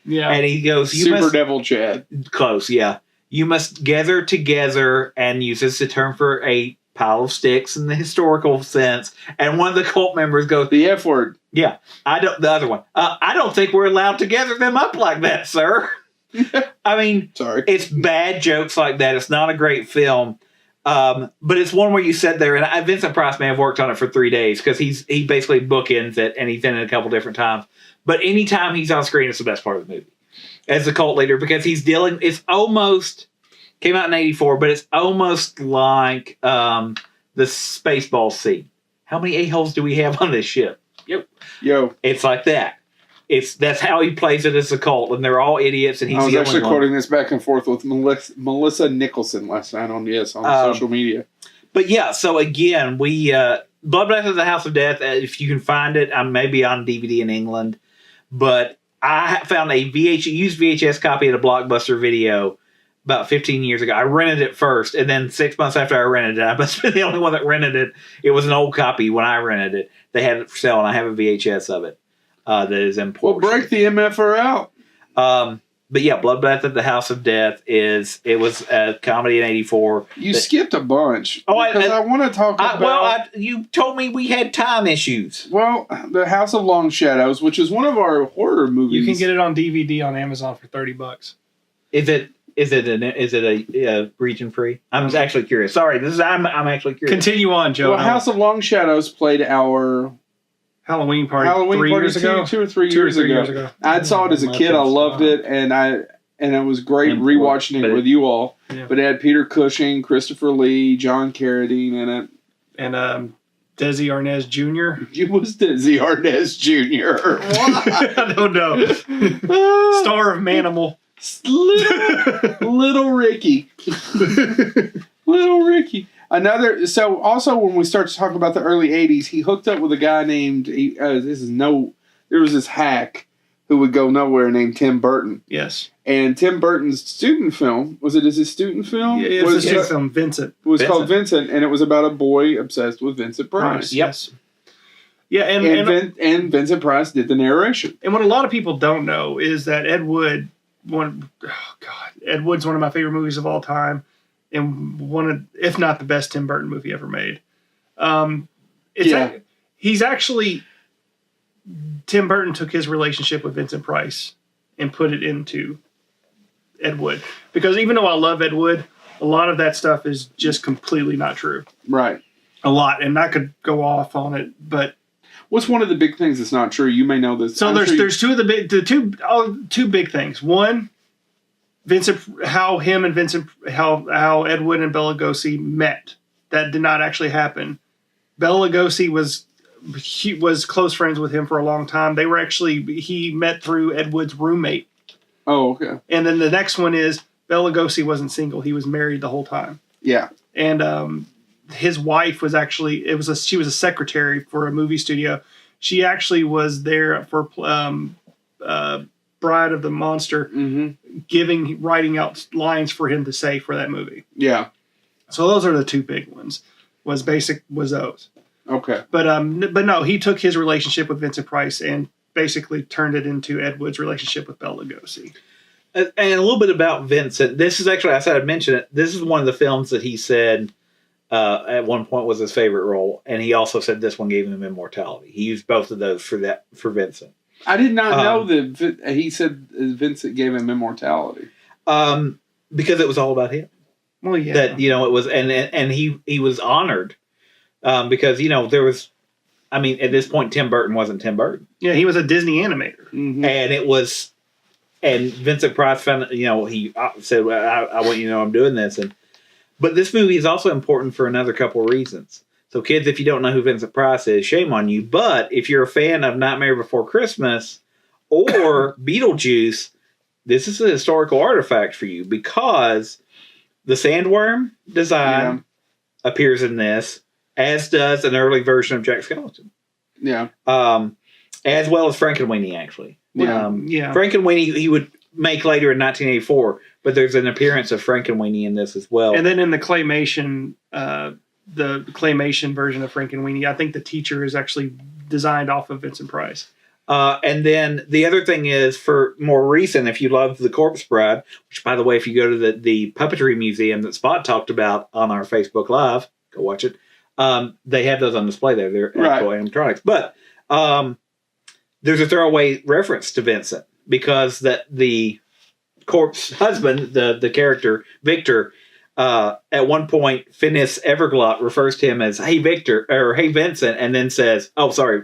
B: Yeah.
A: And he goes,
C: Super Devil Chad.
A: Close, yeah. You must gather together, and uses the term for a pile of sticks in the historical sense. And one of the cult members goes,
C: the F word.
A: Yeah. The other one. I don't think we're allowed to gather them up like that, sir. I mean,
C: sorry.
A: It's bad jokes like that. It's not a great film. But it's one where you sit there, and Vincent Price may have worked on it for 3 days because he basically bookends it, and he's in it a couple different times. But anytime he's on screen, it's the best part of the movie as the cult leader, because he's dealing. It's almost came out in '84, but it's almost like the Spaceball scene. How many a-holes do we have on this ship?
C: Yo,
A: it's like that. That's how he plays it as a cult, and they're all idiots. And he's
C: I was
A: the
C: actually
A: only one.
C: quoting this back and forth with Melissa Nicholson last night on social media.
A: But yeah, so again, we Bloodbath of the House of Death. If you can find it, maybe on DVD in England. But I found a used VHS copy at a Blockbuster Video about 15 years ago. I rented it first, and then 6 months after I rented it, I must have been the only one that rented it. It was an old copy when I rented it. They had it for sale, and I have a VHS of it. That is important.
C: Well, break the MFR out.
A: But yeah, Bloodbath at the House of Death it was a comedy in '84.
C: You skipped a bunch.
A: Oh,
C: because I want to talk about.
A: You told me we had time issues.
C: Well, The House of Long Shadows, which is one of our horror movies.
B: You can get it on DVD on Amazon for $30.
A: Is it a region free? I'm actually curious. Sorry, I'm actually curious.
B: Continue on, Joe.
C: Well, House of Long Shadows played our
B: Halloween party
C: 2 or 3 years ago. I saw it as a kid. I loved it, and it was great rewatching it with you all. Yeah. But it had Peter Cushing, Christopher Lee, John Carradine in it,
B: and Desi Arnaz Jr.
C: It was Desi Arnaz Jr.
B: I don't know. Star of Manimal.
C: Little Ricky. Little Ricky. So also when we start to talk about the early 80s, he hooked up with a guy named, there was this hack who would go nowhere named Tim Burton.
B: Yes.
C: And Tim Burton's student film, his student film?
B: Yeah, it was his film, Vincent.
C: It was called Vincent, and it was about a boy obsessed with Vincent Price.
B: Yes. Yeah,
C: and Vincent Price did the narration.
B: And what a lot of people don't know is that Ed Wood's one of my favorite movies of all time. And if not the best Tim Burton movie ever made. Tim Burton took his relationship with Vincent Price and put it into Ed Wood. Because even though I love Ed Wood, a lot of that stuff is just completely not true.
C: Right.
B: A lot. And I could go off on it, but...
C: What's one of the big things that's not true? You may know this.
B: So there's two big things. One... how Ed Wood and Bela Lugosi met. That did not actually happen. Bela Lugosi was close friends with him for a long time. He met through Ed Wood's roommate.
C: Oh, okay.
B: And then the next one is Bela Lugosi wasn't single. He was married the whole time.
C: Yeah.
B: And his wife was she was a secretary for a movie studio. She actually was there for Bride of the Monster, writing out lines for him to say for that movie.
C: Yeah.
B: So those are the two big ones. Was those.
C: Okay.
B: But no, he took his relationship with Vincent Price and basically turned it into Ed Wood's relationship with Bela Lugosi.
A: And a little bit about Vincent. This is actually, I said I'd mention it. This is one of the films that he said at one point was his favorite role, and he also said this one gave him immortality. He used both of those for Vincent.
C: I did not know that he said Vincent gave him immortality.
A: Because it was all about him.
B: Well, yeah.
A: That, it was, and he was honored because, there was, at this point, Tim Burton wasn't Tim Burton.
B: Yeah, he was a Disney animator.
C: Mm-hmm.
A: And Vincent Price found, he said, well, I want you to know I'm doing this. But this movie is also important for another couple of reasons. So kids, if you don't know who Vincent Price is, shame on you. But if you're a fan of Nightmare Before Christmas or Beetlejuice, this is a historical artifact for you because the sandworm design appears in this, as does an early version of Jack Skellington.
C: Yeah.
A: As well as Frankenweenie, actually.
C: Yeah.
A: Frankenweenie he would make later in 1984, but there's an appearance of Frankenweenie in this as well.
B: And then in the claymation version of Frankenweenie, I think the teacher is actually designed off of Vincent Price.
A: And then the other thing is, for more recent, if you love The Corpse Bride, which, by the way, if you go to the Puppetry Museum that Spot talked about on our Facebook Live, go watch it. They have those on display there. They're actual animatronics. But there's a throwaway reference to Vincent because the corpse husband, the character, Victor, at one point, Phineas Everglot refers to him as, "Hey, Victor," or "Hey, Vincent," and then says, "Oh, sorry,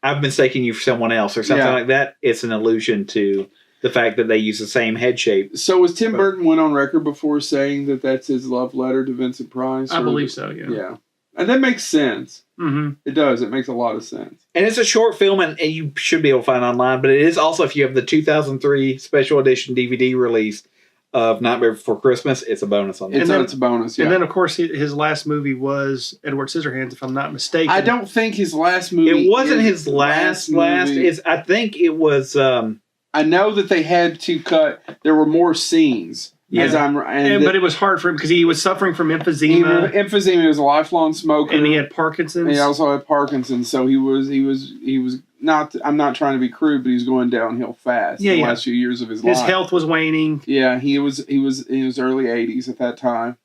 A: I've mistaken you for someone else," or something like that. It's an allusion to the fact that they use the same head shape.
C: So was Tim Burton went on record before saying that that's his love letter to Vincent Price?
B: I believe so, yeah.
C: Yeah. And that makes sense.
B: Mm-hmm.
C: It does. It makes a lot of sense.
A: And it's a short film, and you should be able to find it online, but it is also, if you have the 2003 special edition DVD release of Nightmare Before Christmas, it's a bonus on that.
C: It's a bonus, yeah.
B: And then, of course, his last movie was Edward Scissorhands, if I'm not mistaken.
C: I don't think his last movie...
A: It wasn't his last. I think it was...
C: I know that they had to cut... There were more scenes.
B: Yeah. But it was hard for him because he was suffering from emphysema.
C: He was a lifelong smoker.
B: And he had Parkinson's.
C: And he also had Parkinson's, so he was not... I'm not trying to be crude, but he was going downhill fast the last few years of his life.
B: His health was waning.
C: Yeah, he was in his early 80s at that time.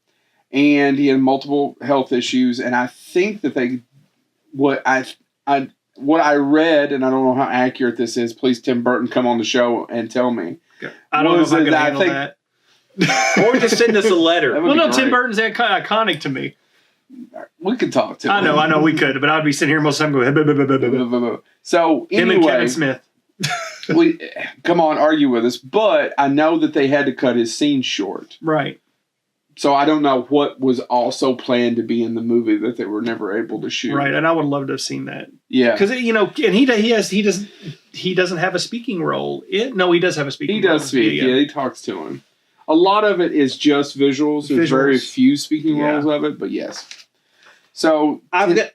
C: And he had multiple health issues, and I think that what I read, and I don't know how accurate this is, please Tim Burton come on the show and tell me.
B: I don't know if I can handle that.
A: Or just send us a letter.
B: Well, no, Tim Burton's iconic to me.
C: We could talk to him.
B: I know we could, but I'd be sitting here most of the time going,
C: So, anyway,
B: him and Kevin Smith.
C: Come on, argue with us. But I know that they had to cut his scene short.
B: Right.
C: So I don't know what was also planned to be in the movie that they were never able to shoot.
B: Right, and I would love to have seen that.
C: Yeah,
B: because and he doesn't have a speaking role. No, he does have a speaking.
C: He does speak. Yeah, he talks to him. A lot of it is just visuals. There's very few speaking roles of it, but yes. So
A: I've got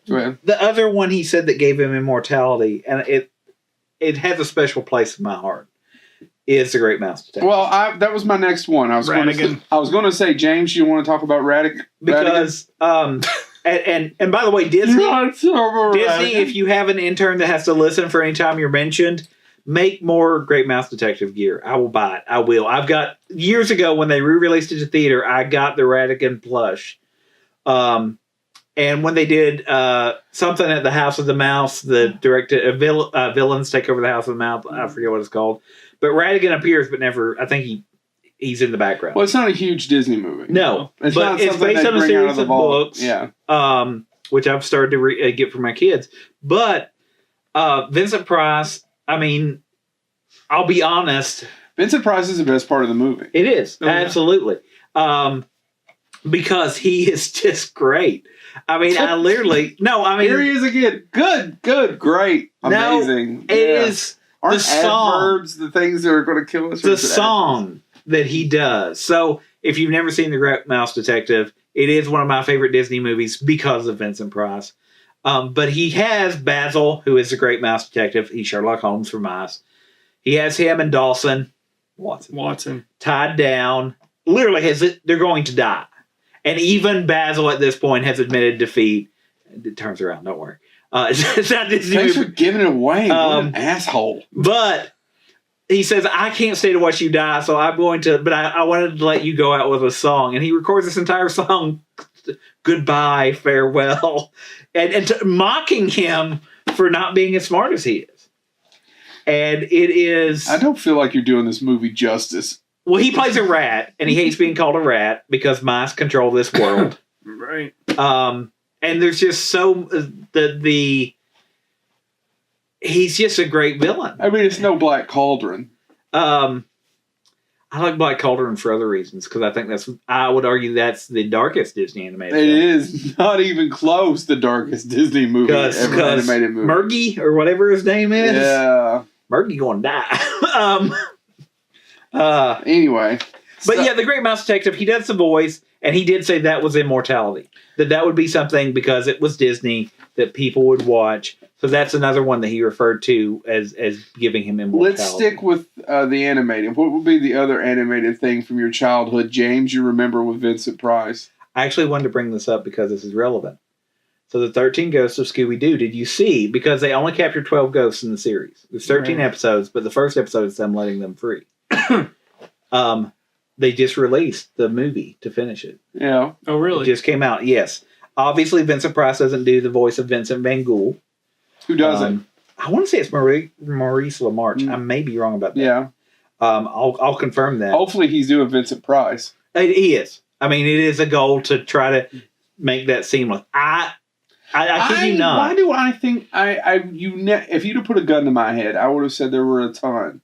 C: go ahead.
A: The other one he said that gave him immortality, and it has a special place in my heart. Is The Great Mouse Detective.
C: Well, that was my next one. I was going to say, James, you want to talk about Radigan?
A: Because and by the way, Disney, if you have an intern that has to listen for any time you're mentioned, make more Great Mouse Detective gear. I will buy it. I will. I've got, years ago when they re-released it to theater, I got the Radigan plush. And when they did something at the House of the Mouse, the directed villains take over the House of the Mouse. I forget what it's called. But Radigan appears, but never. I think he's in the background.
C: Well, it's not a huge Disney movie.
A: No, but it's based on a series of books.
C: Yeah.
A: Which I've started to get for my kids. But Vincent Price, I mean, I'll be honest.
C: Vincent Price is the best part of the movie.
A: It is. Absolutely. Because he is just great. I mean, here he is again.
C: Good, great, amazing.
A: No, it is.
C: Aren't adverbs the things that are going to kill us?
A: The song that he does. So, if you've never seen The Great Mouse Detective, it is one of my favorite Disney movies because of Vincent Price. But he has Basil, who is the Great Mouse Detective. He's Sherlock Holmes for mice. He has him and Watson tied down. Literally, they're going to die. And even Basil at this point has admitted defeat. It turns around, don't worry. It's not Disney
C: Thanks for giving it away. What an asshole.
A: But he says, I can't stay to watch you die, so I'm going to, but I wanted to let you go out with a song. And he records this entire song, Goodbye, Farewell, and mocking him for not being as smart as he is. And it is... I
C: don't feel like you're doing this movie justice.
A: Well, he plays a rat, and he hates being called a rat because mice control this world.
B: Right.
A: And there's just he's just a great villain.
C: I mean, it's no Black Cauldron.
A: I like Black Cauldron for other reasons because I would argue that's the darkest Disney animated
C: film. It is not even close the darkest Disney movie ever animated movie.
A: Murgy or whatever his name is.
C: Yeah.
A: Murgy gonna die.
C: Anyway.
A: But yeah, the Great Mouse Detective, he does the voice, and he did say that was immortality. That would be something, because it was Disney, that people would watch. So that's another one that he referred to as giving him immortality.
C: Let's stick with the animated. What would be the other animated thing from your childhood, James, you remember with Vincent Price?
A: I actually wanted to bring this up because this is relevant. So the 13 Ghosts of Scooby-Doo, did you see? Because they only captured 12 ghosts in the series. There's 13 episodes, but the first episode is them letting them free. They just released the movie to finish it.
C: Yeah.
B: Oh, really?
A: It just came out, yes. Obviously, Vincent Price doesn't do the voice of Vincent Van Gogh.
C: Who doesn't?
A: I want to say it's Maurice LaMarche. I may be wrong about that.
C: Yeah.
A: I'll confirm that.
C: Hopefully he's doing Vincent Price.
A: He is. I mean, it is a goal to try to make that seamless. I kid you not.
C: Why do I think if you'd have put a gun to my head, I would have said there were a ton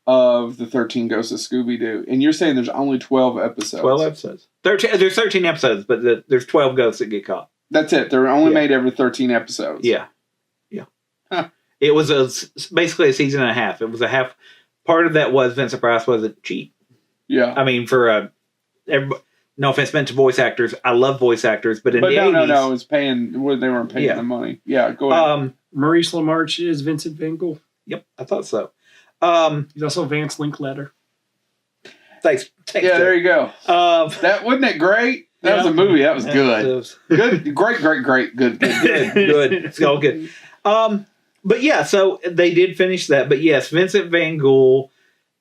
C: of the 13 Ghosts of Scooby-Doo. And you're saying there's only 12 episodes.
A: 12 episodes. There's 13 episodes, but there's 12 ghosts that get caught.
C: That's it. They're only made every 13 episodes.
A: Yeah. Huh. It was basically a season and a half. It was a half. Part of that was Vincent Price wasn't cheap.
C: Yeah.
A: I mean, no offense meant to voice actors. I love voice actors, but in the 80s...
C: No, it was paying... They weren't paying the money. Yeah, go ahead.
B: Maurice LaMarche is Vincent Van Gogh.
A: Yep, I thought so.
B: He's also Vance Linkletter.
A: Thanks.
C: Yeah, there you go. That wasn't it great? That was a movie. That was good. Good. Great. Good.
A: It's all good. But yeah, so they did finish that. But yes, Vincent Van Gogh,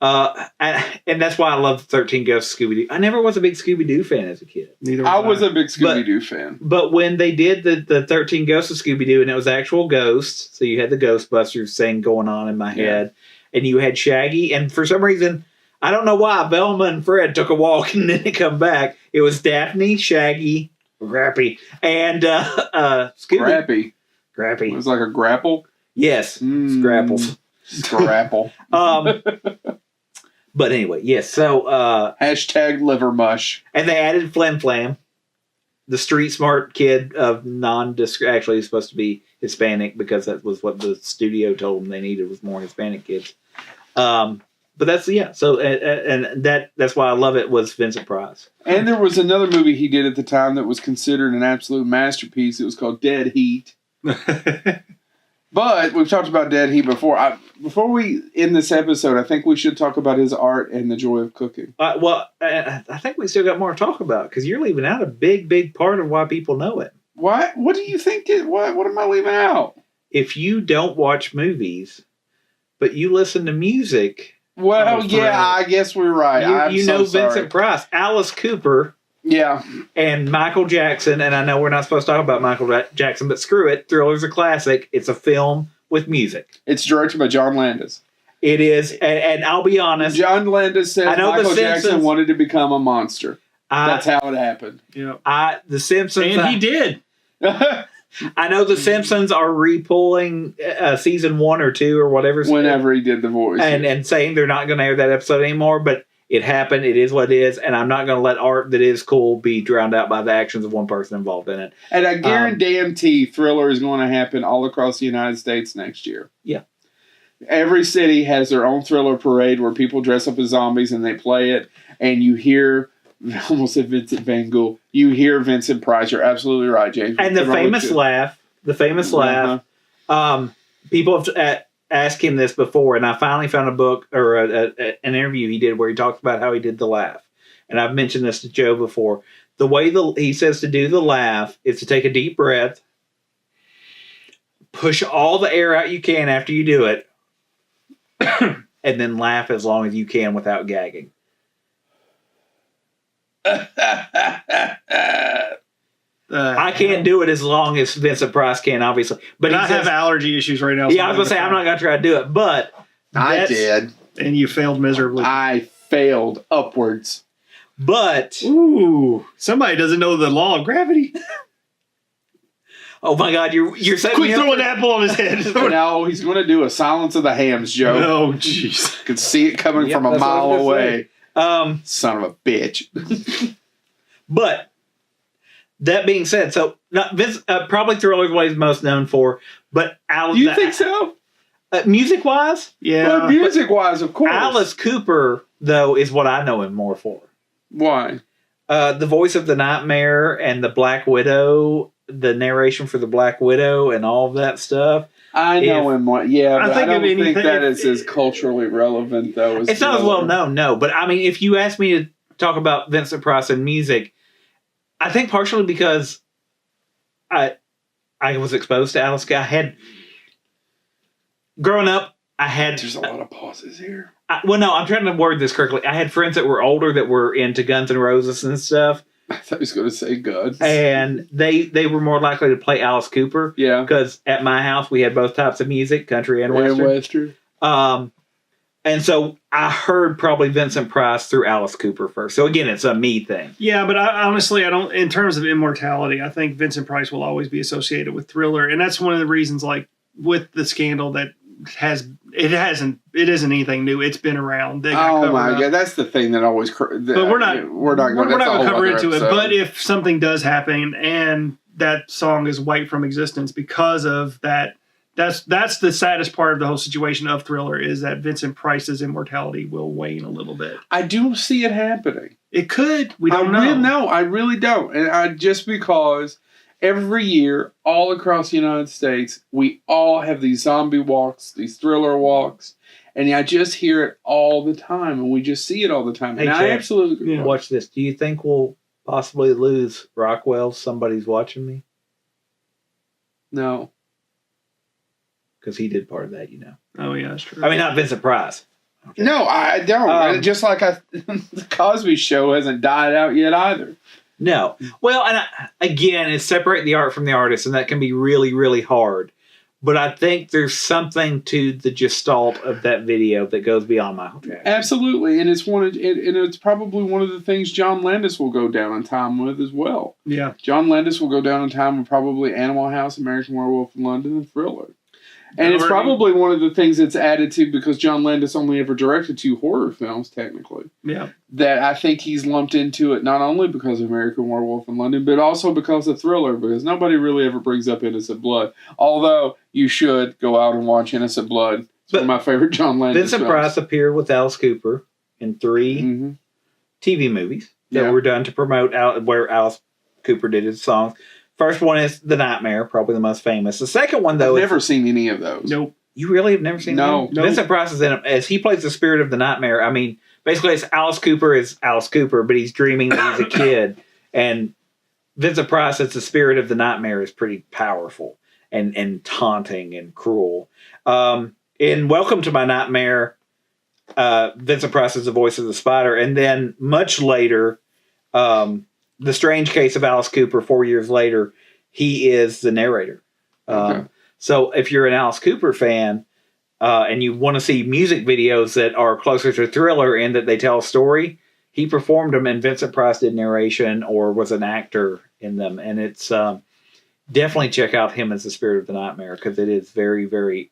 A: and that's why I love 13 Ghosts of Scooby-Doo. I never was a big Scooby-Doo fan as a kid.
B: Neither
C: I was a big Scooby-Doo fan.
A: But when they did the 13 Ghosts of Scooby-Doo, and it was actual ghosts, so you had the Ghostbusters thing going on in my head, and you had Shaggy, and for some reason, I don't know why, Velma and Fred took a walk and then they come back. It was Daphne, Shaggy, Grappy, and Scooby. Grappy.
C: It was like a grapple?
A: Yes. Scrapples.
C: Scrapple.
A: But anyway, yes. So
C: hashtag liver mush.
A: And they added Flim Flam, the street smart kid of actually he's supposed to be Hispanic because that was what the studio told them they needed was more Hispanic kids. But that's so and that's why I love it was Vincent Price.
C: And there was another movie he did at the time that was considered an absolute masterpiece. It was called Dead Heat. But we've talked about Dead Heat before. Before we end this episode, I think we should talk about his art and the joy of cooking.
A: I think we still got more to talk about because you're leaving out a big part of why people know it.
C: What? What do you think? What am I leaving out?
A: If you don't watch movies, but you listen to music.
C: Well, I guess we're right.
A: You know Vincent Price, Alice Cooper.
C: Yeah.
A: And Michael Jackson, and I know we're not supposed to talk about Michael Jackson, but screw it. Thriller's a classic. It's a film with music.
C: It's directed by John Landis.
A: It is, and I'll be honest.
C: John Landis said Michael Jackson wanted to become a monster. That's how it happened.
B: Yeah.
A: The Simpsons.
B: And he did.
A: I know the Simpsons are re-pulling season 1 or 2 or whatever.
C: Whenever he did the voice.
A: And saying they're not going to air that episode anymore, but it happened. It is what it is. And I'm not going to let art that is cool be drowned out by the actions of one person involved in it.
C: And I guarantee Thriller is going to happen all across the United States next year.
A: Yeah.
C: Every city has their own Thriller parade where people dress up as zombies and they play it. And you hear, I almost said Vincent Van Gogh, you hear Vincent Price. You're absolutely right, James.
A: And the famous laugh. People have asked him this before, and I finally found a book or an interview he did where he talks about how he did the laugh. And I've mentioned this to Joe before. The way he says to do the laugh is to take a deep breath, push all the air out you can after you do it, and then laugh as long as you can without gagging. I can't do it as long as Vincent Price can, obviously. But
B: I have allergy issues right now.
A: Yeah, I was going to say, I'm not going to try to do it, but...
C: I did.
B: And you failed miserably.
C: I failed upwards.
A: But...
B: Ooh, somebody doesn't know the law of gravity.
A: Oh my God, you're setting
B: Quick, throw an apple on his head.
C: No, he's going to do a Silence of the Hams, Joe.
B: Oh, jeez.
C: Could see it coming from a mile away. Son of a bitch.
A: But... That being said, so Vince, probably Thriller is what he's most known for, but Alice.
C: You think so?
A: Music-wise?
B: Yeah.
C: Well, music-wise, of course.
A: Alice Cooper though, is what I know him more for.
C: Why?
A: The voice of the Nightmare and the Black Widow, the narration for the Black Widow, and all of that stuff.
C: I know him more. Yeah, but I don't think that is as culturally relevant, though.
A: It's not as well known, no. But I mean, if you ask me to talk about Vincent Price and music, I think partially because I was exposed to Alice. Growing up, There's a lot of pauses here. I'm trying to word this correctly. I had friends that were older that were into Guns N' Roses and stuff.
C: I thought he was going to say Guns.
A: And they were more likely to play Alice Cooper.
C: Yeah.
A: Because at my house, we had both types of music, country and western. And so I heard probably Vincent Price through Alice Cooper first. So again, it's a me thing.
B: Yeah, but honestly, I don't. In terms of immortality, I think Vincent Price will always be associated with Thriller, and that's one of the reasons. Like with the scandal that it isn't anything new. It's been around.
C: Oh my god, that's the thing that always. But
B: we're not going to cover into it. But if something does happen and that song is wiped from existence because of that. That's the saddest part of the whole situation of Thriller is that Vincent Price's immortality will wane a little bit.
C: I do see it happening.
B: It could. We don't know.
C: No, I really don't. And just because every year, all across the United States, we all have these zombie walks, these Thriller walks, and I just hear it all the time, and we just see it all the time.
A: Hey,
C: and
A: Chad,
C: I absolutely
A: watch this. Do you think we'll possibly lose Rockwell? Somebody's watching me.
C: No.
A: Because he did part of that,
B: Oh, yeah, that's true.
A: I mean, not Vincent Price.
C: Okay. No, I don't. Just like the Cosby Show hasn't died out yet either.
A: No. Well, and again, it's separate the art from the artist, and that can be really, really hard. But I think there's something to the gestalt of that video that goes beyond Michael Jackson.
C: Absolutely, and it's probably one of the things John Landis will go down in time with as well.
B: Yeah.
C: John Landis will go down in time with probably Animal House, American Werewolf in London, and Thriller. And it's probably one of the things that's added to because John Landis only ever directed 2 horror films, technically.
B: Yeah.
C: That I think he's lumped into it not only because of American Werewolf in London, but also because of Thriller, because nobody really ever brings up Innocent Blood. Although you should go out and watch Innocent Blood. It's one of my favorite John Landis
A: Vincent
C: films.
A: Price appeared with Alice Cooper in 3 TV movies that were done to promote where Alice Cooper did his songs. First one is The Nightmare, probably the most famous. The second one, though,
C: I've never seen any of those.
B: Nope.
A: You really have never seen
C: No.
A: them? Vincent Price is in it as he plays the spirit of the nightmare. I mean, basically, it's Alice Cooper is Alice Cooper, but he's dreaming that he's a kid. And Vincent Price, as the spirit of the nightmare, is pretty powerful and taunting and cruel. In Welcome to My Nightmare, Vincent Price is the voice of the spider. And then much later, The Strange Case of Alice Cooper, 4 years later, he is the narrator.
C: Okay.
A: So if you're an Alice Cooper fan and you want to see music videos that are closer to Thriller in that they tell a story, he performed them and Vincent Price did narration or was an actor in them. And it's definitely check out him as the spirit of the nightmare because it is very, very,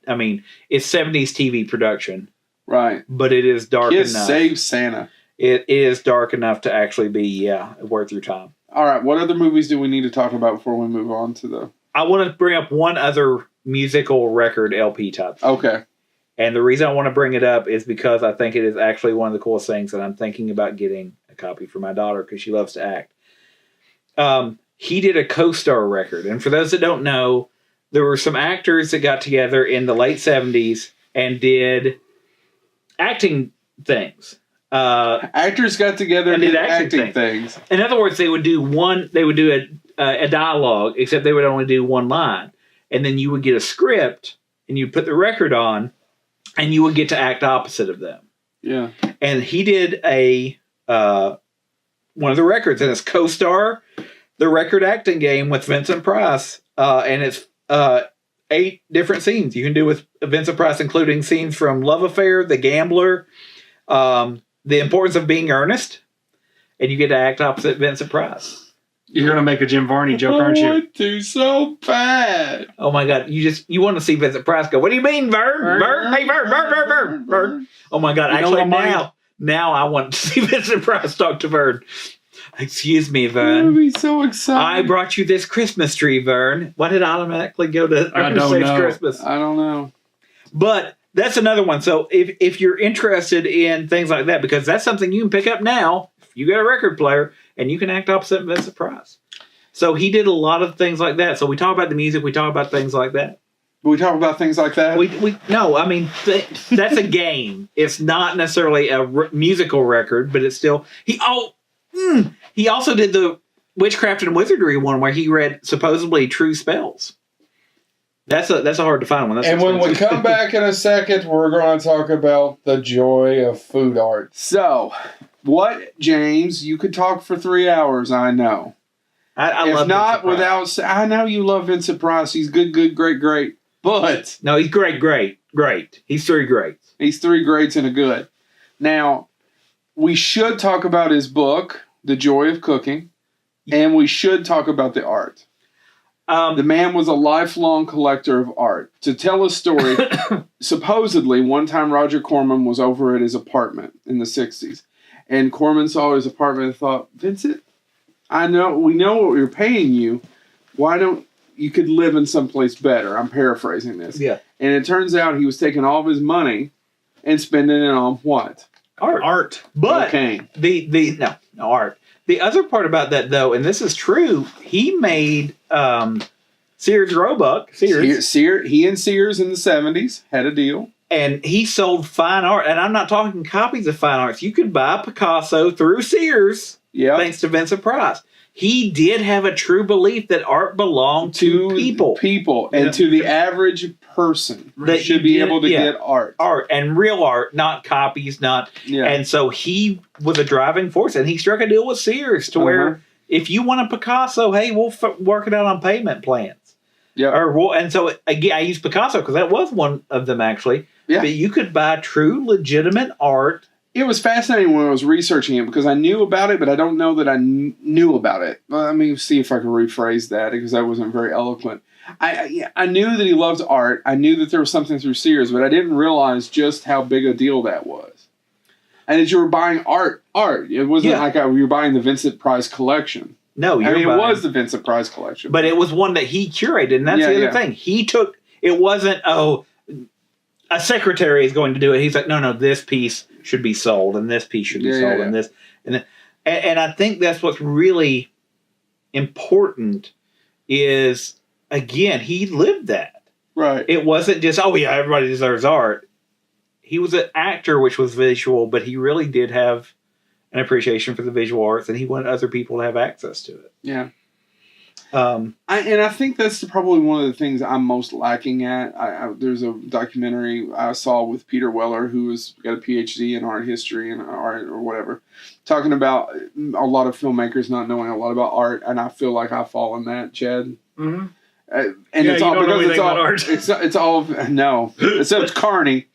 A: I mean, it's 70s TV production.
C: Right.
A: But it is dark enough.
C: Save Santa.
A: It is dark enough to actually be, worth your time.
C: All right. What other movies do we need to talk about before we move on to the...
A: I want to bring up one other musical record LP type.
C: Okay.
A: And the reason I want to bring it up is because I think it is actually one of the coolest things that I'm thinking about getting a copy for my daughter because she loves to act. He did a co-star record. And for those that don't know, there were some actors that got together in the late 70s and did acting things.
C: Actors got together and did acting things.
A: In other words, they would do a dialogue, except they would only do one line. And then you would get a script, and you'd put the record on, and you would get to act opposite of them.
C: Yeah.
A: And he did one of the records, and it's Co-Star, the record acting game with Vincent Price. And it's 8 different scenes you can do with Vincent Price, including scenes from Love Affair, The Gambler, The Importance of Being Earnest, and you get to act opposite Vincent Price.
B: You're going to make a Jim Varney joke, aren't you?
C: I want to so bad.
A: Oh my God. You want to see Vincent Price go, what do you mean, Vern? Vern? Hey, Vern. Oh my God. Actually, now I want to see Vincent Price talk to Vern. Excuse me, Vern.
C: I'm going to be so excited.
A: I brought you this Christmas tree, Vern. Why did I automatically go to
B: I don't know.
A: Christmas?
C: I don't know.
A: But that's another one. So if you're interested in things like that, because that's something you can pick up now, if you got a record player, and you can act opposite Vincent Price. So he did a lot of things like that. So we talk about the music, we talk about things like that.
C: We talk about things like that.
A: No, I mean that's a game. It's not necessarily a musical record, but it's still he also did the Witchcraft and Wizardry one where he read supposedly true spells. That's a hard to find one. That's
D: and
A: expensive.
D: when we come back in a second, we're going to talk about the joy of food art.
C: So, what, James? You could talk for 3 hours. I know.
A: I
C: if
A: love
C: not
A: Vincent Price.
C: without, I know you love Vincent Price. He's good, great. But
A: No, he's great. He's 3 greats.
C: he's 3 greats and a good. Now, we should talk about his book, The Joy of Cooking, and we should talk about the art. The man was a lifelong collector of art. To tell a story, supposedly, one time Roger Corman was over at his apartment in the 60s. And Corman saw his apartment and thought, Vincent, we know what we're paying you. Why don't you could live in someplace better? I'm paraphrasing this.
A: Yeah.
C: And it turns out he was taking all of his money and spending it on what?
A: Art. But
C: cocaine.
A: No, art. The other part about that, though, and this is true, he made Sears Roebuck. Sears.
C: He and Sears in the 70s had a deal.
A: And he sold fine art. And I'm not talking copies of fine arts. You could buy Picasso through Sears, thanks to Vincent Price. He did have a true belief that art belonged to people.
C: And to the average person that should be able to get art.
A: Art, and real art, not copies, And so he was a driving force. And he struck a deal with Sears to where if you want a Picasso, hey, we'll work it out on payment plans.
C: Yeah.
A: And so, again, I use Picasso because that was one of them, actually.
C: Yeah.
A: But you could buy true, legitimate art.
C: It was fascinating when I was researching it because I knew about it, but I don't know that I knew about it. Let me see if I can rephrase that because I wasn't very eloquent. I knew that he loved art. I knew that there was something through Sears, but I didn't realize just how big a deal that was. And that you were buying art. It wasn't like you were buying the Vincent Price collection.
A: No,
C: it was the Vincent Price collection.
A: But it was one that he curated, and that's the other thing. He took, it wasn't, a secretary is going to do it. He's like, no, this piece should be sold, and this piece should be sold, and this. And I think that's what's really important is, again, he lived that.
C: Right.
A: It wasn't just, everybody deserves art. He was an actor, which was visual, but he really did have an appreciation for the visual arts, and he wanted other people to have access to it.
C: Yeah. I think that's probably one of the things I'm most lacking at. There's a documentary I saw with Peter Weller, who's got a PhD in art history and art or whatever, talking about a lot of filmmakers not knowing a lot about art, and I feel like I fall in that, Chad.
B: Mm-hmm.
C: And it's all because it's all
B: art.
C: It's all no. It's Carney.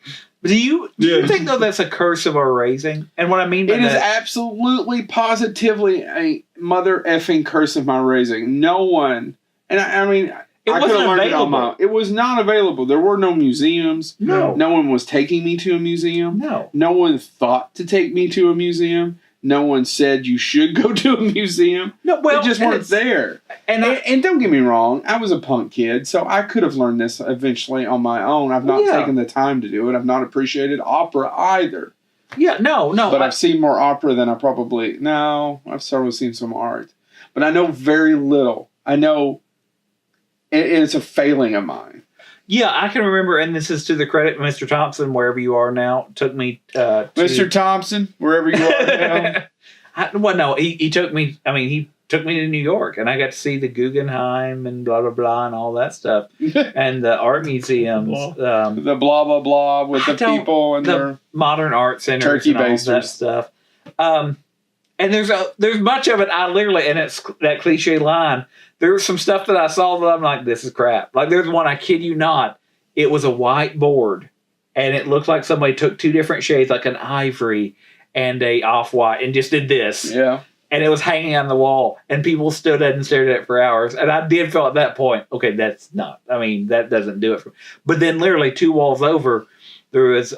A: Do you think, though, that's a curse of our raising? And what I mean by
C: that... It is absolutely, positively a mother effing curse of my raising. No one... And I mean...
A: It wasn't available.
C: It was not available. There were no museums.
A: No.
C: No one was taking me to a museum.
A: No.
C: No one thought to take me to a museum. No one said you should go to a museum.
A: No, well,
C: they just weren't there. And don't get me wrong, I was a punk kid, so I could have learned this eventually on my own. I've not taken the time to do it. I've not appreciated opera either.
A: Yeah, no.
C: But I've seen more opera than I've certainly seen some art. But I know very little. I know it's a failing of mine.
A: Yeah, I can remember, and this is to the credit of Mr. Thompson, wherever you are now, took me to...
C: Mr. Thompson, wherever you are now.
A: He took me, he took me to New York, and I got to see the Guggenheim and blah, blah, blah, and all that stuff, and the art museums.
C: The blah, blah, blah with the people and
A: the modern art centers
C: turkey
A: and all
C: basters.
A: That stuff. And there's much of it, and it's that cliche line, there was some stuff that I saw that I'm like, this is crap. Like, there's one, I kid you not, it was a white board, and it looked like somebody took 2 different shades, like an ivory and a off-white, and just did this.
C: Yeah.
A: And it was hanging on the wall, and people stood at it and stared at it for hours. And I did feel at that point, okay, that doesn't do it for me. But then literally 2 walls over, there was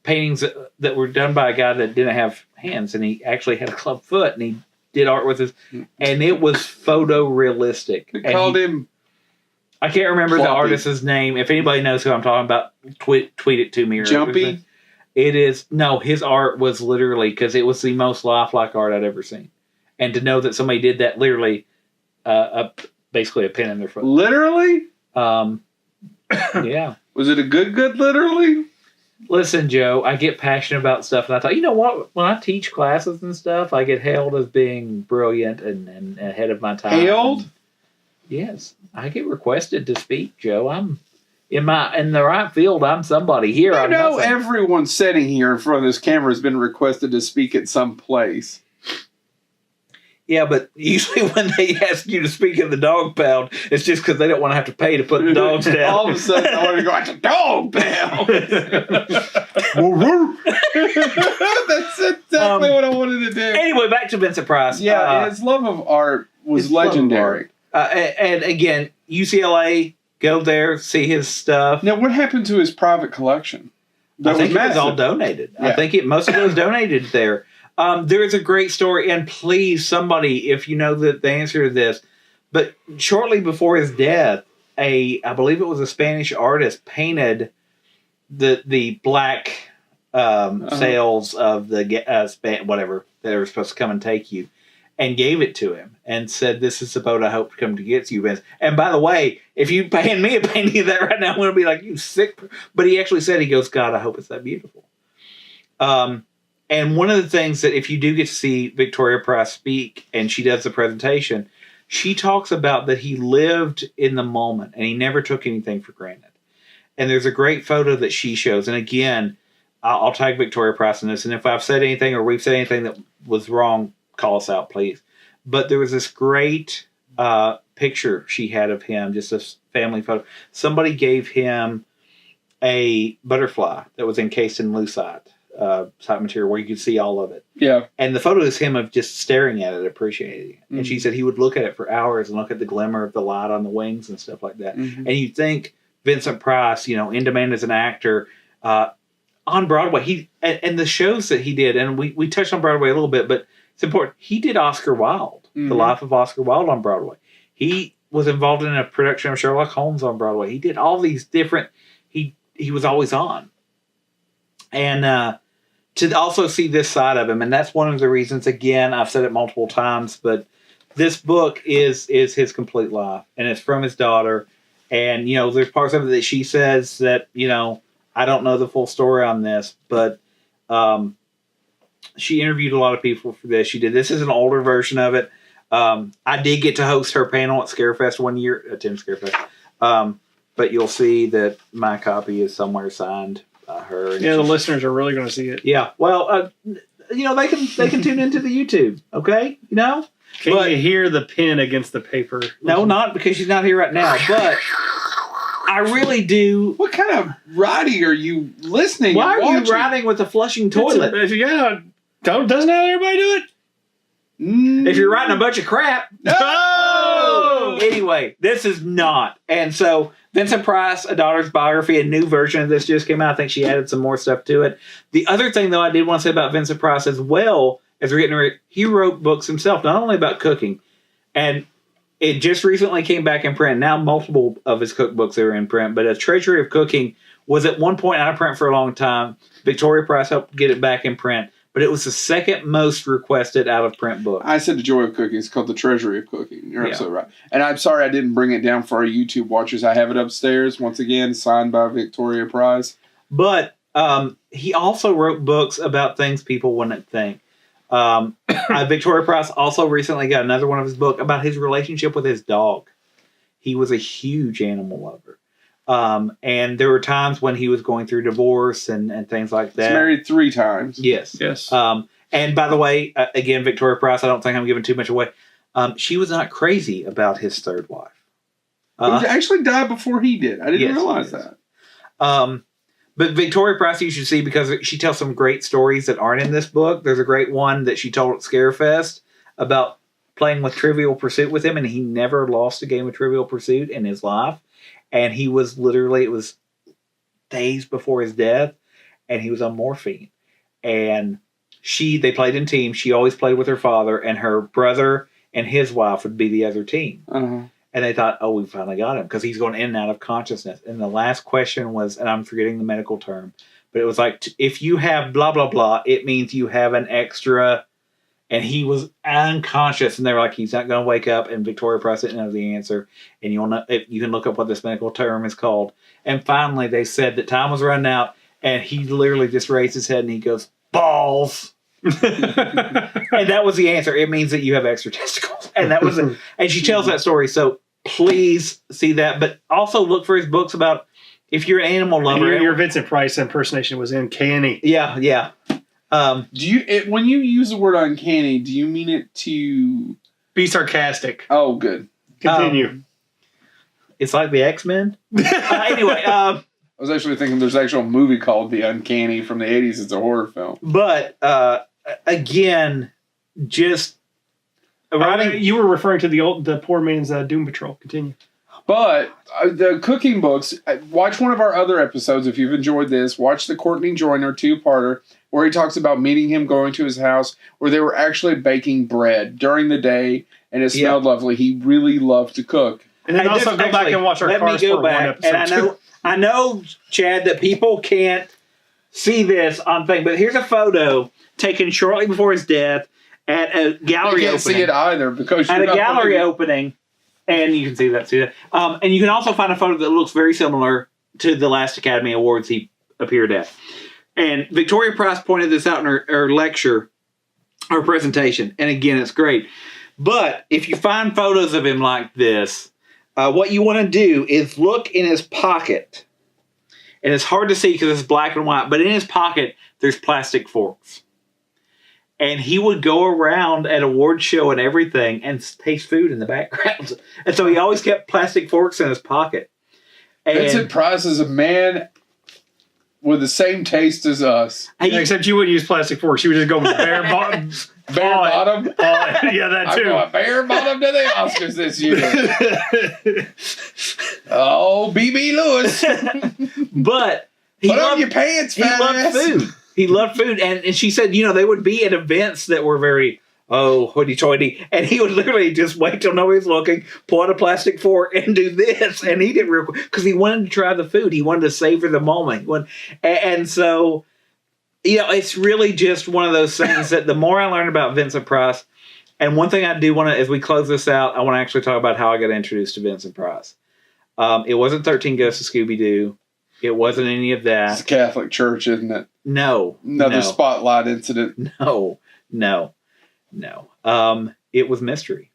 A: paintings that were done by a guy that didn't have hands, and he actually had a club foot, and he did art with his, and it was photorealistic.
C: They called him
A: I can't remember the
C: Floppy.
A: artist's name. If anybody knows who I'm talking about, tweet it to me. Or
C: Jumpy?
A: It is. No, his art was literally, because it was the most lifelike art I'd ever seen. And to know that somebody did that literally, basically a pin in their foot.
C: Literally?
A: Yeah.
C: Was it a good literally?
A: Listen, Joe, I get passionate about stuff, and I thought, you know what? When I teach classes and stuff, I get hailed as being brilliant and ahead of my time.
C: Hailed?
A: Yes, I get requested to speak, Joe. I'm in the right field. I'm somebody here.
C: You know, everyone sitting here in front of this camera has been requested to speak at some place.
A: Yeah, but usually when they ask you to speak in the dog pound, it's just because they don't want to have to pay to put the dogs down.
C: All of a sudden, I want to go out to dog pound. That's exactly what I wanted to do.
A: Anyway, back to Vincent Price.
C: Yeah, his love of art was legendary.
A: And again, UCLA, go there, see his stuff.
C: Now, what happened to his private collection?
A: I think it was all donated.
C: Yeah.
A: I think most of it was donated there. There is a great story, and please, somebody, if you know the answer to this, but shortly before his death, I believe it was a Spanish artist painted the black sails of the whatever that were supposed to come and take you, and gave it to him and said, "This is the boat I hope to come to get you, Vince." And by the way, if you paying me a painting of that right now, I'm going to be like, "You sick." But he actually said, he goes, "God, I hope it's that beautiful." And one of the things that if you do get to see Victoria Price speak and she does the presentation, she talks about that he lived in the moment and he never took anything for granted. And there's a great photo that she shows. And again, I'll tag Victoria Price in this. And if I've said anything or we've said anything that was wrong, call us out, please. But there was this great picture she had of him, just a family photo. Somebody gave him a butterfly that was encased in lucite. Type material where you could see all of it.
C: Yeah.
A: And the photo is him of just staring at it, appreciating it.
C: Mm-hmm.
A: And she said he would look at it for hours and look at the glimmer of the light on the wings and stuff like that.
C: Mm-hmm.
A: And you think Vincent Price, in demand as an actor, on Broadway, and the shows that he did, and we touched on Broadway a little bit, but it's important. He did Oscar Wilde, The Life of Oscar Wilde on Broadway. He was involved in a production of Sherlock Holmes on Broadway. He did all these different, he was always on. And to also see this side of him, and that's one of the reasons, again, I've said it multiple times, but this book is his complete life, and it's from his daughter. And, there's parts of it that she says that, I don't know the full story on this, but she interviewed a lot of people for this. This is an older version of it. I did get to host her panel at Scarefest one year, attend Scarefest. But you'll see that my copy is somewhere signed by her. And
B: the listeners are really going to see it.
A: Yeah. Well, they can tune into the YouTube. Okay.
B: Can you hear the pen against the paper?
A: No, not because she's not here right now. But I really do.
C: What kind of writing are you listening?
A: Why
C: and
A: are
C: watching?
A: you writing with a flushing toilet?
B: Doesn't not everybody do it?
A: If you're writing a bunch of crap.
C: No!
A: Anyway, this is not. And so Vincent Price, A Daughter's Biography, a new version of this just came out. I think she added some more stuff to it. The other thing, though, I did want to say about Vincent Price as well, as we're getting ready, he wrote books himself, not only about cooking. And it just recently came back in print. Now multiple of his cookbooks are in print. But A Treasury of Cooking was at one point out of print for a long time. Victoria Price helped get it back in print. But it was the second most requested out of print book.
C: I said The Joy of Cooking. It's called The Treasury of Cooking. You're absolutely right. And I'm sorry I didn't bring it down for our YouTube watchers. I have it upstairs, once again, signed by Victoria Price.
A: But he also wrote books about things people wouldn't think. Victoria Price also recently got another one of his books about his relationship with his dog. He was a huge animal lover. And there were times when he was going through divorce and things like that.
C: He's married 3 times.
A: Yes. And by the way, again, Victoria Price, I don't think I'm giving too much away. She was not crazy about his third wife.
C: He actually died before he did. I didn't realize that.
A: But Victoria Price you should see because she tells some great stories that aren't in this book. There's a great one that she told at Scarefest about playing with Trivial Pursuit with him, and he never lost a game of Trivial Pursuit in his life. And he was literally, it was days before his death, and he was on morphine. And they played in teams. She always played with her father, and her brother and his wife would be the other team.
C: Uh-huh.
A: And they thought, oh, we finally got him because he's going in and out of consciousness. And the last question was, and I'm forgetting the medical term, but it was like, if you have blah, blah, blah, it means you have an extra. And he was unconscious. And they were like, he's not going to wake up. And Victoria Price didn't know the answer. And you can look up what this medical term is called. And finally, they said that time was running out. And he literally just raised his head and he goes, balls. And that was the answer. It means that you have extra testicles. And that was it. And she tells that story. So please see that. But also look for his books about if you're an animal lover.
B: Your Vincent Price impersonation was uncanny.
A: Yeah.
C: When you use the word uncanny, do you mean it to
B: be sarcastic?
C: Oh, good.
B: Continue.
A: It's like the X-Men. Anyway,
C: I was actually thinking there's an actual movie called The Uncanny from the 80s. It's a horror film.
A: But again, just
B: you were referring to the poor man's Doom Patrol. Continue.
C: But the cooking books, watch one of our other episodes if you've enjoyed this. Watch the Courtney Joyner 2-parter where he talks about meeting him, going to his house, where they were actually baking bread during the day, and it smelled lovely. He really loved to cook.
B: And then also go back and watch our Cars for One episode.
A: And I know, Chad, that people can't see this on thing, but here's a photo taken shortly before his death at a gallery opening.
C: You can't see it either because
A: at a gallery opening. And you can see that too. And you can also find a photo that looks very similar to the last Academy Awards he appeared at. And Victoria Price pointed this out in her lecture, her presentation. And again, it's great. But if you find photos of him like this, what you want to do is look in his pocket. And it's hard to see because it's black and white. But in his pocket, there's plastic forks. And he would go around at award show and everything and taste food in the background. And so he always kept plastic forks in his pocket. And
C: Vincent Price is a man with the same taste as us.
B: Except you wouldn't use plastic forks. You would just go with bare bottom.
C: Bare bottom?
B: Yeah, that too.
C: I'm going bare bottom to the Oscars this year. Oh, B.B. Lewis.
A: But
C: put on your pants, fat ass.
A: He loved food. He loved food. And she said, they would be at events that were very, hoity-toity. And he would literally just wait till nobody's looking, pull out a plastic fork, and do this. And eat it real quick. Because he wanted to try the food. He wanted to savor the moment. And so, it's really just one of those things that the more I learn about Vincent Price, and one thing I do want to, as we close this out, I want to actually talk about how I got introduced to Vincent Price. It wasn't 13 Ghosts of Scooby-Doo. It wasn't any of that.
C: It's a Catholic church, isn't it?
A: No.
C: Another spotlight incident.
A: No. It was mystery.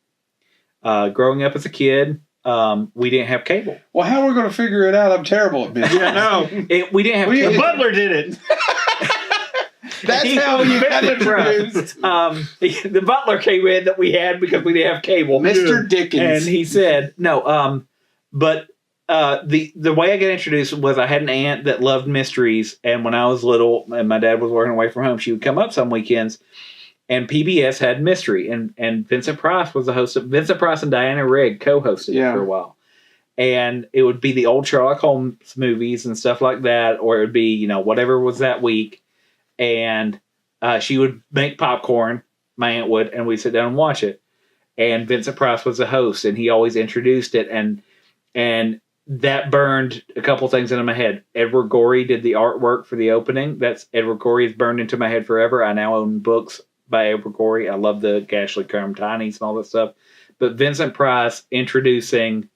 A: Growing up as a kid, we didn't have cable.
C: Well, how are we going to figure it out? I'm terrible at mystery.
B: Yeah, no.
A: We didn't have cable.
B: The butler did it.
C: That's how you got introduced.
A: The butler came in that we had because we didn't have cable.
C: Mr. Dickens.
A: And he said, no, but the way I got introduced was I had an aunt that loved mysteries, and when I was little and my dad was working away from home, she would come up some weekends, and PBS had mystery, and Vincent Price was the host of Vincent Price and Diana Rigg co-hosted it for a while, and it would be the old Sherlock Holmes movies and stuff like that, or it would be whatever was that week, and she would make popcorn, my aunt would, and we'd sit down and watch it, and Vincent Price was the host, and he always introduced it, and that burned a couple things into my head. Edward Gorey did the artwork for the opening. That's Edward Gorey is burned into my head forever. I now own books by Edward Gorey. I love the Gashly Crumb Tinies and all that stuff. But Vincent Price introducing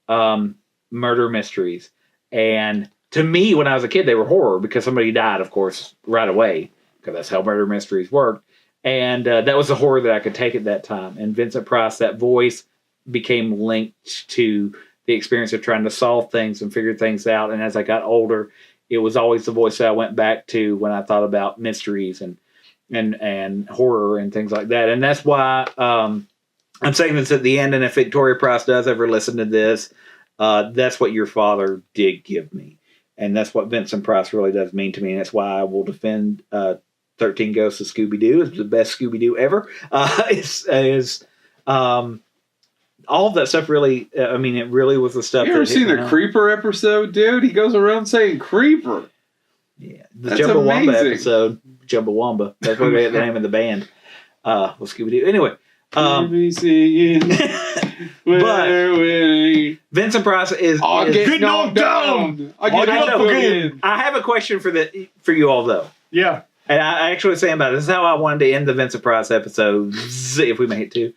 A: murder mysteries. And to me, when I was a kid, they were horror because somebody died, of course, right away. Because that's how murder mysteries worked. And that was the horror that I could take at that time. And Vincent Price, that voice became linked to the experience of trying to solve things and figure things out. And as I got older, it was always the voice that I went back to when I thought about mysteries and horror and things like that. And that's why I'm saying this at the end. And if Victoria Price does ever listen to this, that's what your father did give me. And that's what Vincent Price really does mean to me. And that's why I will defend 13 Ghosts of Scooby-Doo is the best Scooby-Doo ever. All of that stuff really, it really was the stuff.
C: You ever seen the Creeper episode, dude? He goes around saying Creeper.
A: Yeah, the Chumbawamba episode. Chumbawamba. That's what they had the name of the band. Was Scooby-Doo. Anyway. But Vincent Price is
C: get knocked down. I get up again.
A: I have a question for you all though.
B: Yeah.
A: And I actually was saying about it. This is how I wanted to end the Vincent Price episode, if we make it to.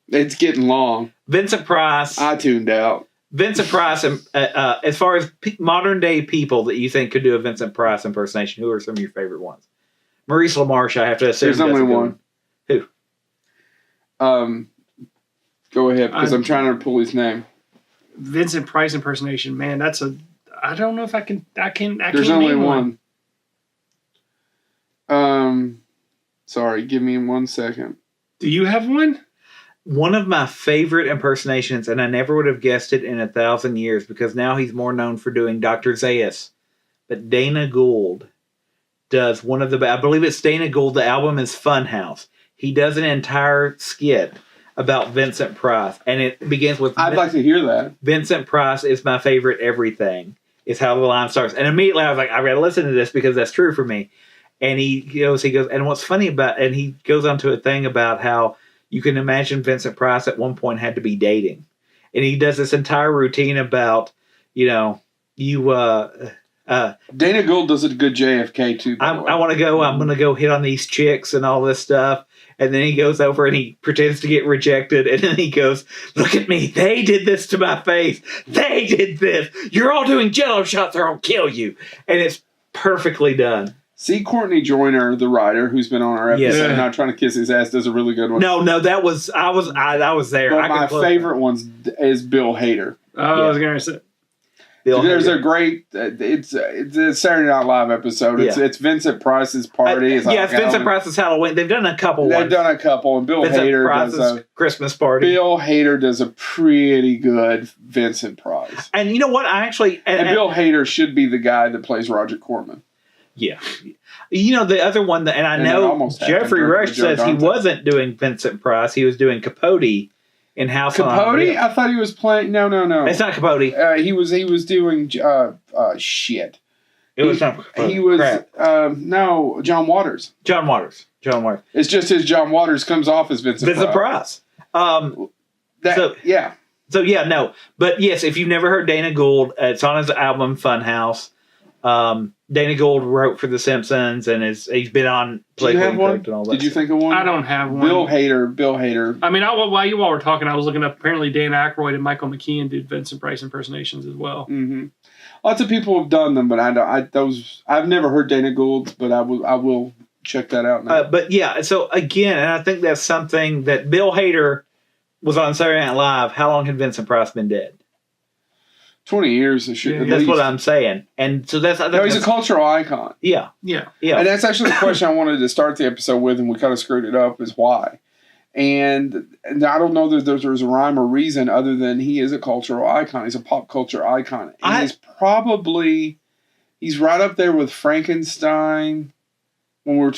C: It's getting long.
A: Vincent Price.
C: I tuned out.
A: Vincent Price, as far as modern day people that you think could do a Vincent Price impersonation, who are some of your favorite ones? Maurice LaMarche, I have to assume.
C: There's only one.
A: Who?
C: Go ahead, because I'm trying to pull his name.
B: Vincent Price impersonation, man. I don't know if I can.
C: There's only one. Sorry, give me 1 second.
B: Do you have one?
A: One of my favorite impersonations, and I never would have guessed it in 1,000 years because now he's more known for doing Dr. Zaius. But Dana Gould does one of the, I believe it's Dana Gould, the album is Funhouse. He does an entire skit about Vincent Price, and it begins with,
C: I'd like to hear that.
A: Vincent Price is my favorite everything, is how the line starts. And immediately I was like, I gotta listen to this because that's true for me. And he goes, and what's funny about, and he goes on to a thing about how you can imagine Vincent Price at one point had to be dating. And he does this entire routine about, Dana
C: Gould does a good JFK too.
A: I'm going to go hit on these chicks and all this stuff. And then he goes over and he pretends to get rejected. And then he goes, look at me. They did this to my face. They did this. You're all doing Jello shots or I'll kill you. And it's perfectly done.
C: See, Courtney Joyner, the writer who's been on our episode, Not Trying to Kiss His Ass, does a really good one.
A: No, that was I was there.
C: But my favorite one is Bill Hader.
B: I was going to say.
C: There's a great. It's a Saturday Night Live episode. It's Vincent Price's party.
A: It's Vincent Price's Halloween. They've done a couple.
C: And Bill Hader
A: Price's
C: does a
A: Christmas party.
C: Bill Hader does a pretty good Vincent Price.
A: And you know what? I actually
C: and Bill Hader should be the guy that plays Roger Corman.
A: Yeah. The other one that, and I know Jeffrey Rush says he wasn't doing Vincent Price. He was doing Capote in House on
C: Capote? I thought he was playing. No.
A: It's not Capote.
C: He was doing shit.
A: It was not Capote.
C: He was John Waters.
A: John Waters.
C: It's just his John Waters comes off as Vincent
A: Price.
C: But
A: yes, if you've never heard Dana Gould, it's on his album Funhouse. Dana Gould wrote for The Simpsons and he's been on Play and all that.
C: Did you think of one?
B: I don't have one.
C: Bill Hader.
B: I mean, while you all were talking, I was looking up. Apparently, Dan Aykroyd and Michael McKean did Vincent Price impersonations as well.
C: Mm-hmm. Lots of people have done them, but I've never heard Dana Gould's, but I will check that out now.
A: But yeah, so again, and I think that's something that Bill Hader was on Saturday Night Live. How long had Vincent Price been dead?
C: 20 years.
A: That's what I'm saying. And so he's
C: a cultural icon.
A: Yeah.
C: And that's actually the question I wanted to start the episode with, and we kind of screwed it up, is why. And I don't know that there's a rhyme or reason other than he is a cultural icon. He's a pop culture icon. And he's right up there with Frankenstein when we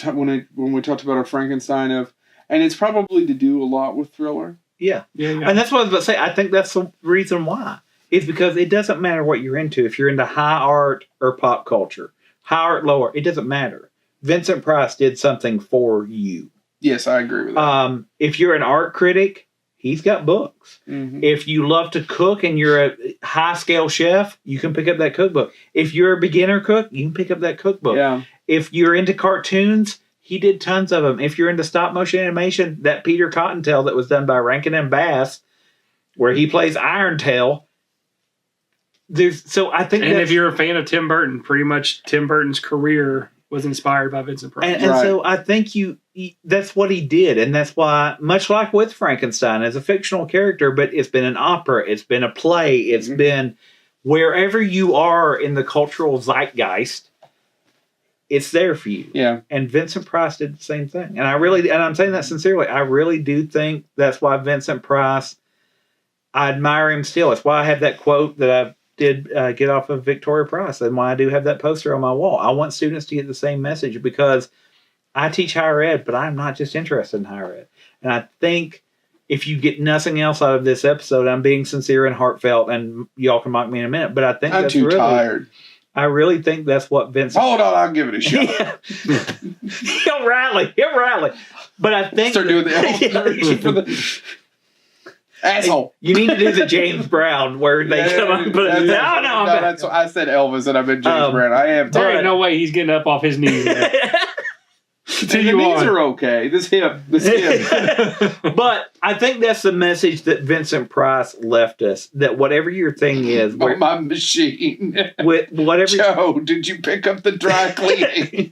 C: talked about our Frankenstein and it's probably to do a lot with Thriller.
A: Yeah. And that's what I was about to say. I think that's the reason why. It's because it doesn't matter what you're into. If you're into high art or pop culture, high art, low art, it doesn't matter. Vincent Price did something for you.
C: Yes, I agree with that.
A: If you're an art critic, he's got books.
C: Mm-hmm.
A: If you love to cook and you're a high-scale chef, you can pick up that cookbook. If you're a beginner cook, you can pick up that cookbook.
C: Yeah.
A: If you're into cartoons, he did tons of them. If you're into stop-motion animation, that Peter Cottontail that was done by Rankin and Bass, where he plays Irontail, if you're a fan of Tim Burton, pretty much Tim Burton's career was inspired by Vincent Price. And so I think that's what he did. And that's why, much like with Frankenstein, as a fictional character, but it's been an opera, it's been a play, it's been wherever you are in the cultural zeitgeist, it's there for you.
C: Yeah.
A: And Vincent Price did the same thing. And I'm saying that sincerely, I really do think that's why Vincent Price, I admire him still. It's why I have that quote that I did get off of Victoria Price, and why I do have that poster on my wall. I want students to get the same message because I teach higher ed, but I'm not just interested in higher ed. And I think if you get nothing else out of this episode, I'm being sincere and heartfelt, and y'all can mock me in a minute, but I think
C: I'm too tired.
A: I really think that's what Vincent...
C: Hold on, I'll give it a shot.
A: He'll rally. But I think...
C: Start doing the Asshole.
A: You need to do the James Brown where they come up and put it. No,
C: that's what I said. Elvis, and I meant James Brown. I am.
B: There
A: But-
B: ain't no way he's getting up off his knees. Man.
C: The
B: Continue
C: knees
B: on.
C: are okay. This hip.
A: But I think that's the message that Vincent Price left us. That whatever your thing is,
C: On my machine.
A: with whatever
C: Joe, did you pick up the dry cleaning?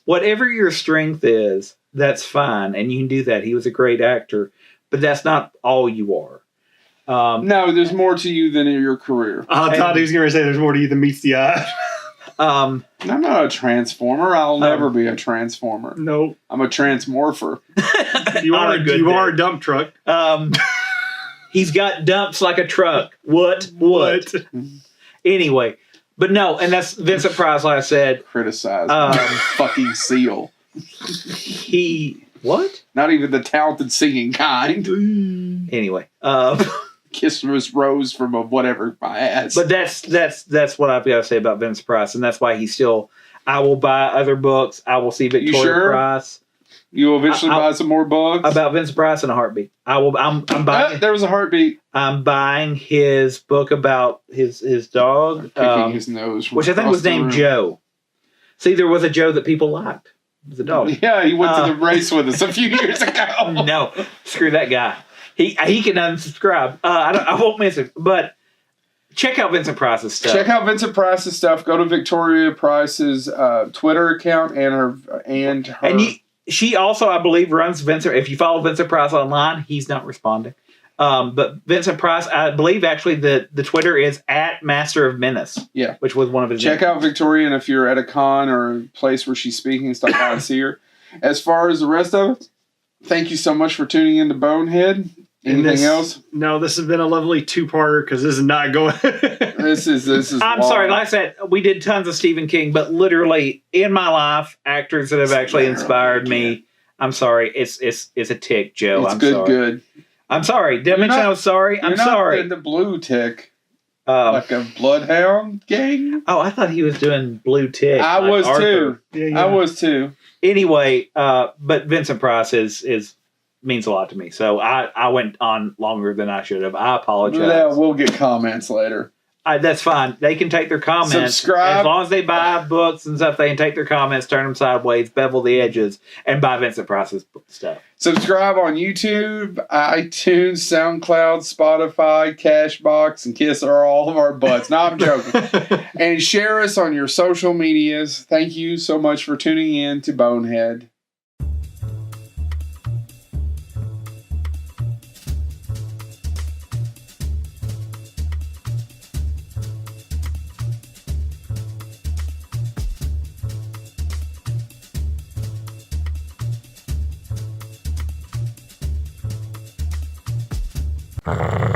A: whatever your strength is, that's fine, and you can do that. He was a great actor, but that's not all you are.
C: No, there's more to you than your career.
B: I thought he was going to say there's more to you than meets the eye.
C: I'm not a transformer. I'll never be a transformer.
B: No.
C: I'm a transmorpher.
B: You
A: On
B: are,
A: a good
B: you
A: day.
B: are a dump truck.
A: He's got dumps like a truck. What? Anyway, but no, and that's Vincent Price. Like I said,
C: Criticize
A: Um,
C: fucking seal.
A: he what?
C: Not even the talented singing kind.
A: Anyway,
C: Christmas rose from a whatever my ass.
A: but that's what I've got to say about Vincent Price, and that's why he's still. I will buy other books. I will see Victoria
C: sure?
A: Price
C: You'll eventually buy some more books.
A: about Vincent Price in a heartbeat. I will. I'm buying.
C: There was a heartbeat.
A: I'm buying his book about his dog,
C: Picking his nose, from
A: which I think
C: across
A: was
C: the
A: named
C: room.
A: Joe. See, there was a Joe that people liked. It was a dog.
C: Yeah, he went to the race with us a few years ago.
A: No, screw that guy. He can unsubscribe. I won't miss it. But check out Vincent Price's stuff.
C: Check out Vincent Price's stuff. Go to Victoria Price's Twitter account and her.
A: And she also, I believe, runs Vincent. If you follow Vincent Price online, he's not responding. But Vincent Price, I believe, actually, the Twitter is at Master of Menace.
C: Yeah.
A: Which was one of his.
C: Check out Victoria, and if you're at a con or a place where she's speaking, stop by and see her. As far as the rest of it, thank you so much for tuning in to Bonehead. Anything else?
B: No, this has been a lovely two-parter because this is not going.
C: This is.
A: I'm
C: long.
A: sorry, like I said, we did tons of Stephen King, but literally in my life, actors that have actually inspired me. I'm sorry, it's a tick, Joe.
C: It's
A: I'm
C: good,
A: sorry.
C: good.
A: I'm sorry. Did I mention I was sorry? I'm
C: You're not
A: sorry.
C: in the blue tick, like a bloodhound gang.
A: Oh, I thought he was doing Blue Tick.
C: I
A: like
C: was
A: Arthur.
C: too. I was too.
A: Anyway, but Vincent Price is means a lot to me. So I went on longer than I should have. I apologize.
C: Yeah, we'll get comments later.
A: That's fine. They can take their comments.
C: Subscribe.
A: As long as they buy books and stuff, they can take their comments, turn them sideways, bevel the edges, and buy Vincent Price's stuff.
C: Subscribe on YouTube, iTunes, SoundCloud, Spotify, Cashbox, and kiss all of our butts. No, I'm joking. And share us on your social medias. Thank you so much for tuning in to Bonehead.
E: Uh-huh.